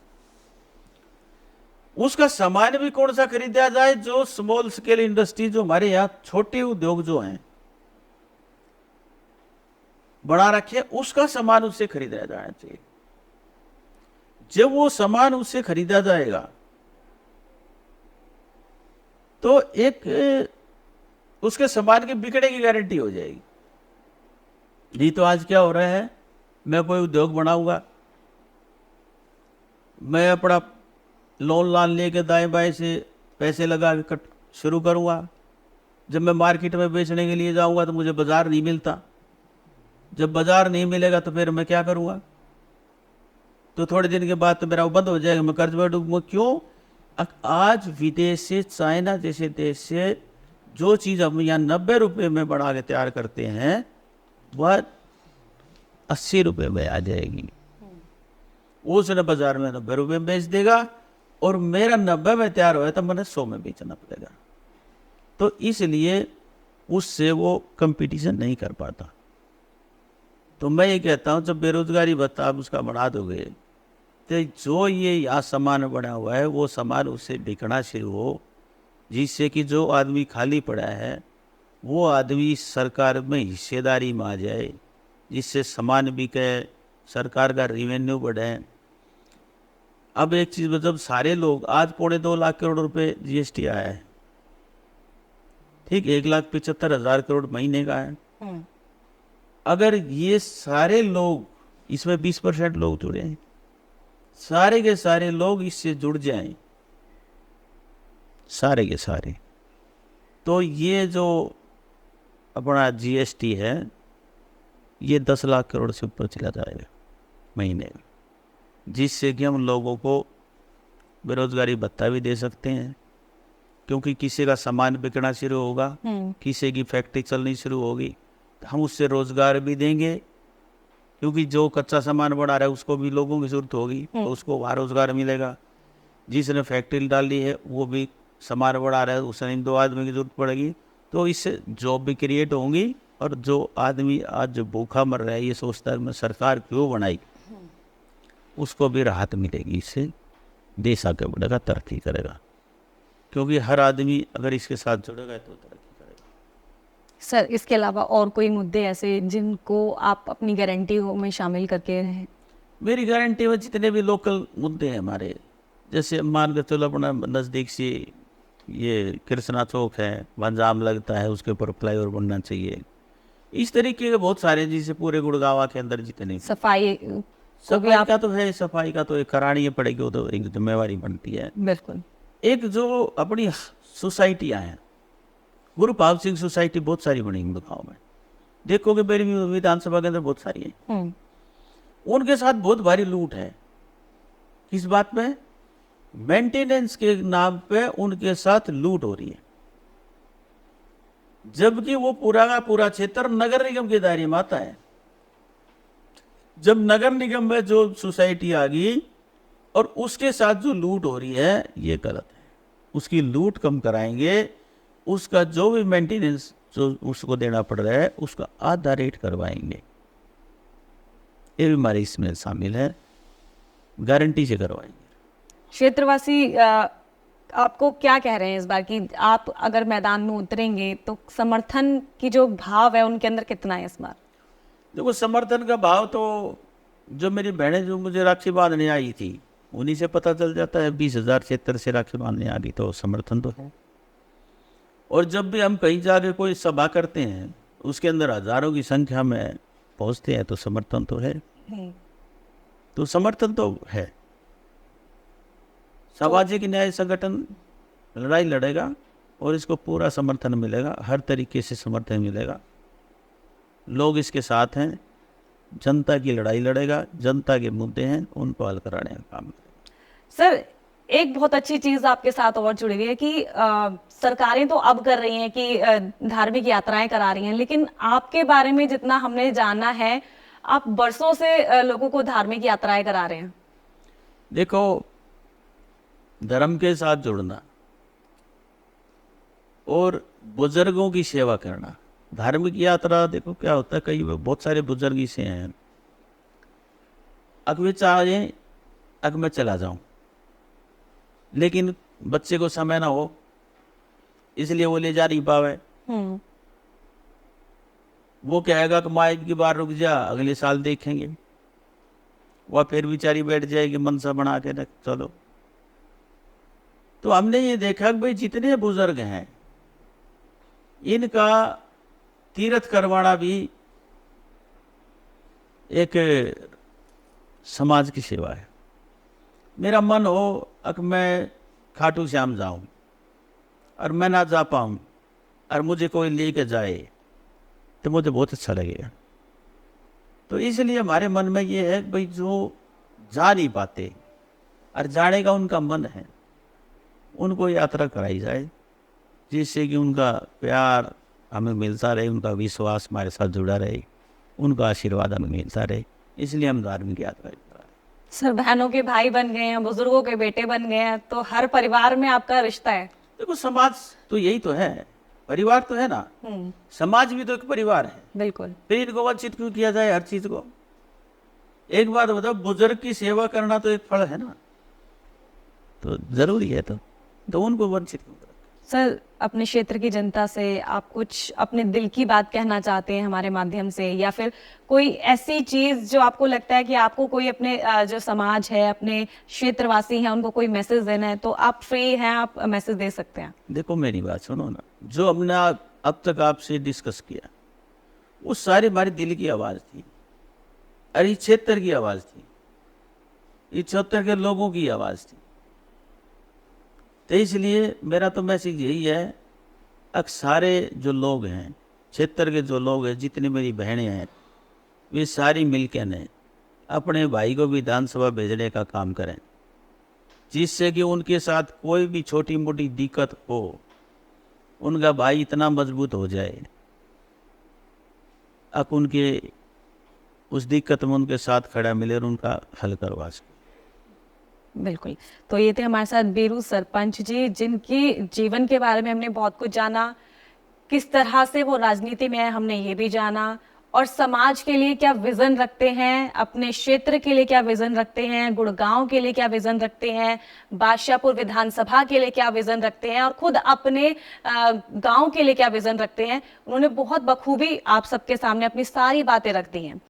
उसका सामान भी कौन सा खरीदा जाए, जो स्मॉल स्केल इंडस्ट्री, जो हमारे यहाँ छोटे उद्योग जो हैं बना रखे, उसका सामान उससे खरीदा जाना चाहिए। जब वो सामान उससे खरीदा जाएगा तो एक उसके सामान के बिकने की गारंटी हो जाएगी। नहीं तो आज क्या हो रहा है, मैं कोई उद्योग बनाऊंगा, मैं अपना लोन लेके दाएं बाएं से पैसे लगा के शुरू करूंगा। जब मैं मार्केट में बेचने के लिए जाऊंगा तो मुझे बाजार नहीं मिलता। जब बाजार नहीं मिलेगा तो फिर मैं क्या करूंगा, तो थोड़े दिन के बाद तो मेरा वो बंद हो जाएगा, मैं कर्ज में डूबूंगा। क्यों? आज विदेश से, चाइना जैसे देश से जो चीज़ हम यहाँ 90 रुपये में बना के तैयार करते हैं वह 80 रुपये में आ जाएगी। उसने बाजार में 90 रुपये में बेच देगा और मेरा 90 में तैयार हुआ तो मैंने 100 में बेचना पड़ेगा। तो इसलिए उससे वो कंपटीशन नहीं कर पाता। तो मैं ये कहता हूँ, जब बेरोजगारी भत्ता आप उसका बढ़ा दोगे तो जो ये यहाँ सामान बना हुआ है वो सामान उससे बिकना शुरू हो, जिससे कि जो आदमी खाली पड़ा है वो आदमी सरकार में हिस्सेदारी में आ जाए, जिससे सामान बिके, सरकार का रेवेन्यू बढ़े। अब एक चीज़ मतलब सारे लोग, आज 2.25 लाख करोड़ रुपए जीएसटी आया है, ठीक, 1,75,000 करोड़ महीने का है। अगर ये सारे लोग, इसमें 20% लोग जुड़े हैं, सारे के सारे लोग इससे जुड़ जाएं, सारे के सारे, तो ये जो अपना जीएसटी है ये 10 लाख करोड़ से ऊपर चला जाएगा महीने में, जिससे कि हम लोगों को बेरोजगारी भत्ता भी दे सकते हैं, क्योंकि किसी का सामान बिकना शुरू होगा, किसी की फैक्ट्री चलनी शुरू होगी, हम उससे रोजगार भी देंगे, क्योंकि जो कच्चा सामान बना रहा है उसको भी लोगों की जरूरत होगी, तो उसको वहाँ रोजगार मिलेगा। जिसने फैक्ट्री डाली है वो भी सामान बना रहा है, उसने 2 आदमी की जरूरत पड़ेगी, तो इससे जॉब भी क्रिएट होंगी। और जो आदमी आज जो भूखा मर रहा है, ये सोचता है मैं सरकार क्यों बनाई, उसको भी राहत मिलेगी। इससे देश आगे बढ़ेगा, तरक्की करेगा, क्योंकि हर आदमी अगर इसके साथ जुड़ेगा तो तरक्की करेगा। सर, इसके अलावा और कोई मुद्दे ऐसे जिनको आप अपनी गारंटी में शामिल करके हैं? मेरी गारंटी में जितने भी लोकल मुद्दे हैं हमारे, जैसे मान के चलो अपना नज़दीक से ये कृष्णा चौक है, वहाँ जाम लगता है, उसके ऊपर फ्लाईओवर बनना चाहिए। इस तरीके के बहुत सारे, जिसे पूरे गुड़गांव के अंदर जितने सफाई का तो है, सफाई का तो एक करानी पड़ेगी, वो तो एक जिम्मेवारी बनती है। बिल्कुल। एक जो अपनी सोसाइटियाँ हैं, ग्रुप हाउसिंग सोसाइटी बहुत सारी बनी गुड़गांव में, देखोगे मेरी विधानसभा के अंदर बहुत सारी है। उनके साथ बहुत भारी लूट है। किस बात में? मेंटेनेंस के नाम पे उनके साथ लूट हो रही है, जबकि वो पूरा का पूरा क्षेत्र नगर निगम के दायरे में आता है। जब नगर निगम में जो सोसाइटी आ गई और उसके साथ जो लूट हो रही है, ये गलत है। उसकी लूट कम कराएंगे, उसका जो भी मेंटेनेंस जो उसको देना पड़ रहा है उसका आधा रेट करवाएंगे। ये भी हमारे इसमें शामिल है, गारंटी से करवाएंगे। क्षेत्रवासी आपको क्या कह रहे हैं इस बार कि आप अगर मैदान में उतरेंगे तो समर्थन की जो भाव है उनके अंदर कितना है इस बार? देखो, समर्थन का भाव तो जो मेरी बहनें जो मुझे राखी बांधने आई थी उन्हीं से पता चल जाता है। 20,000 क्षेत्र से राखी बांधने आ गई तो समर्थन तो है। और जब भी हम कहीं जाके कोई सभा करते हैं उसके अंदर हजारों की संख्या में पहुंचते हैं तो समर्थन तो है। तो समर्थन तो है। सामाजिक न्याय संगठन लड़ाई लड़ेगा और इसको पूरा समर्थन मिलेगा, हर तरीके से समर्थन मिलेगा। लोग इसके साथ हैं, जनता की लड़ाई लड़ेगा, जनता के मुद्दे हैं उनको हल कराने का काम करेगा। सर, एक बहुत अच्छी चीज आपके साथ और जुड़ी हुई है कि सरकारें तो अब कर रही हैं कि धार्मिक यात्राएं करा रही हैं, लेकिन आपके बारे में जितना हमने जाना है, आप बरसों से लोगों को धार्मिक यात्राएं करा रहे हैं। देखो, धर्म के साथ जुड़ना और बुजुर्गों की सेवा करना, धार्मिक यात्रा, देखो क्या होता है, कई बहुत सारे बुजुर्ग इसे हैं, अगर वे चाहें अगर मैं चला जाऊं, लेकिन बच्चे को समय ना हो इसलिए वो ले जा नहीं पावे। वो कहेगा कि माँ की बार रुक जा, अगले साल देखेंगे। वह फिर बेचारी बैठ जाएगी मनसा बना के रख चलो। तो हमने ये देखा कि भाई जितने बुजुर्ग हैं इनका तीर्थ करवाना भी एक समाज की सेवा है। मेरा मन हो अगर मैं खाटू श्याम जाऊं और मैं ना जा पाऊं और मुझे कोई लेके जाए तो मुझे बहुत अच्छा लगेगा। तो इसलिए हमारे मन में ये है कि भाई जो जा नहीं पाते और जाने का उनका मन है, उनको यात्रा कराई जाए, जिससे कि उनका प्यार हमें मिलता रहे, उनका विश्वास हमारे साथ जुड़ा रहे, उनका आशीर्वाद हमें मिलता रहे। इसलिए हम धार्मिक यात्रा करा रहे हैं। सर, बहनों के भाई बन गए हैं, बुजुर्गों के बेटे बन गए हैं, तो हर परिवार में आपका रिश्ता है। देखो, समाज तो यही तो है, परिवार तो है ना, समाज भी तो एक परिवार है। बिल्कुल। फिर इनको वंचित क्यों किया जाए हर चीज को? एक बात बताओ, बुजुर्ग की सेवा करना तो एक फल है ना, तो जरूरी है, तो उनको वंचित क्यों करें? सर, अपने क्षेत्र की जनता से आप कुछ अपने दिल की बात कहना चाहते हैं हमारे माध्यम से, या फिर कोई ऐसी चीज जो आपको लगता है कि आपको कोई अपने जो समाज है, अपने क्षेत्रवासी हैं, उनको कोई मैसेज देना है, तो आप फ्री हैं, आप मैसेज दे सकते हैं। देखो, मेरी बात सुनो ना, जो हमने अब तक आपसे डिस्कस किया वो सारी हमारे दिल की आवाज थी, और इस क्षेत्र की आवाज थी, इस क्षेत्र के लोगों की आवाज थी। तो इसलिए मेरा तो मैसेज यही है, अब सारे जो लोग हैं, क्षेत्र के जो लोग हैं, जितनी मेरी बहनें हैं, वे सारी मिलकर ने अपने भाई को विधानसभा भेजने का काम करें, जिससे कि उनके साथ कोई भी छोटी मोटी दिक्कत हो, उनका भाई इतना मजबूत हो जाए, अब उनके उस दिक्कत में उनके साथ खड़ा मिले और उनका हल करवा सके। बिल्कुल। तो ये थे हमारे साथ बीरू सरपंच जी, जिनकी जीवन के बारे में हमने बहुत कुछ जाना, किस तरह से वो राजनीति में है हमने ये भी जाना, और समाज के लिए क्या विजन रखते हैं, अपने क्षेत्र के लिए क्या विजन रखते हैं, गुड़गांव के लिए क्या विजन रखते हैं, बादशाहपुर विधानसभा के लिए क्या विजन रखते हैं, और खुद अपने गांव के लिए क्या विजन रखते हैं। उन्होंने बहुत बखूबी आप सबके सामने अपनी सारी बातें रख दी हैं।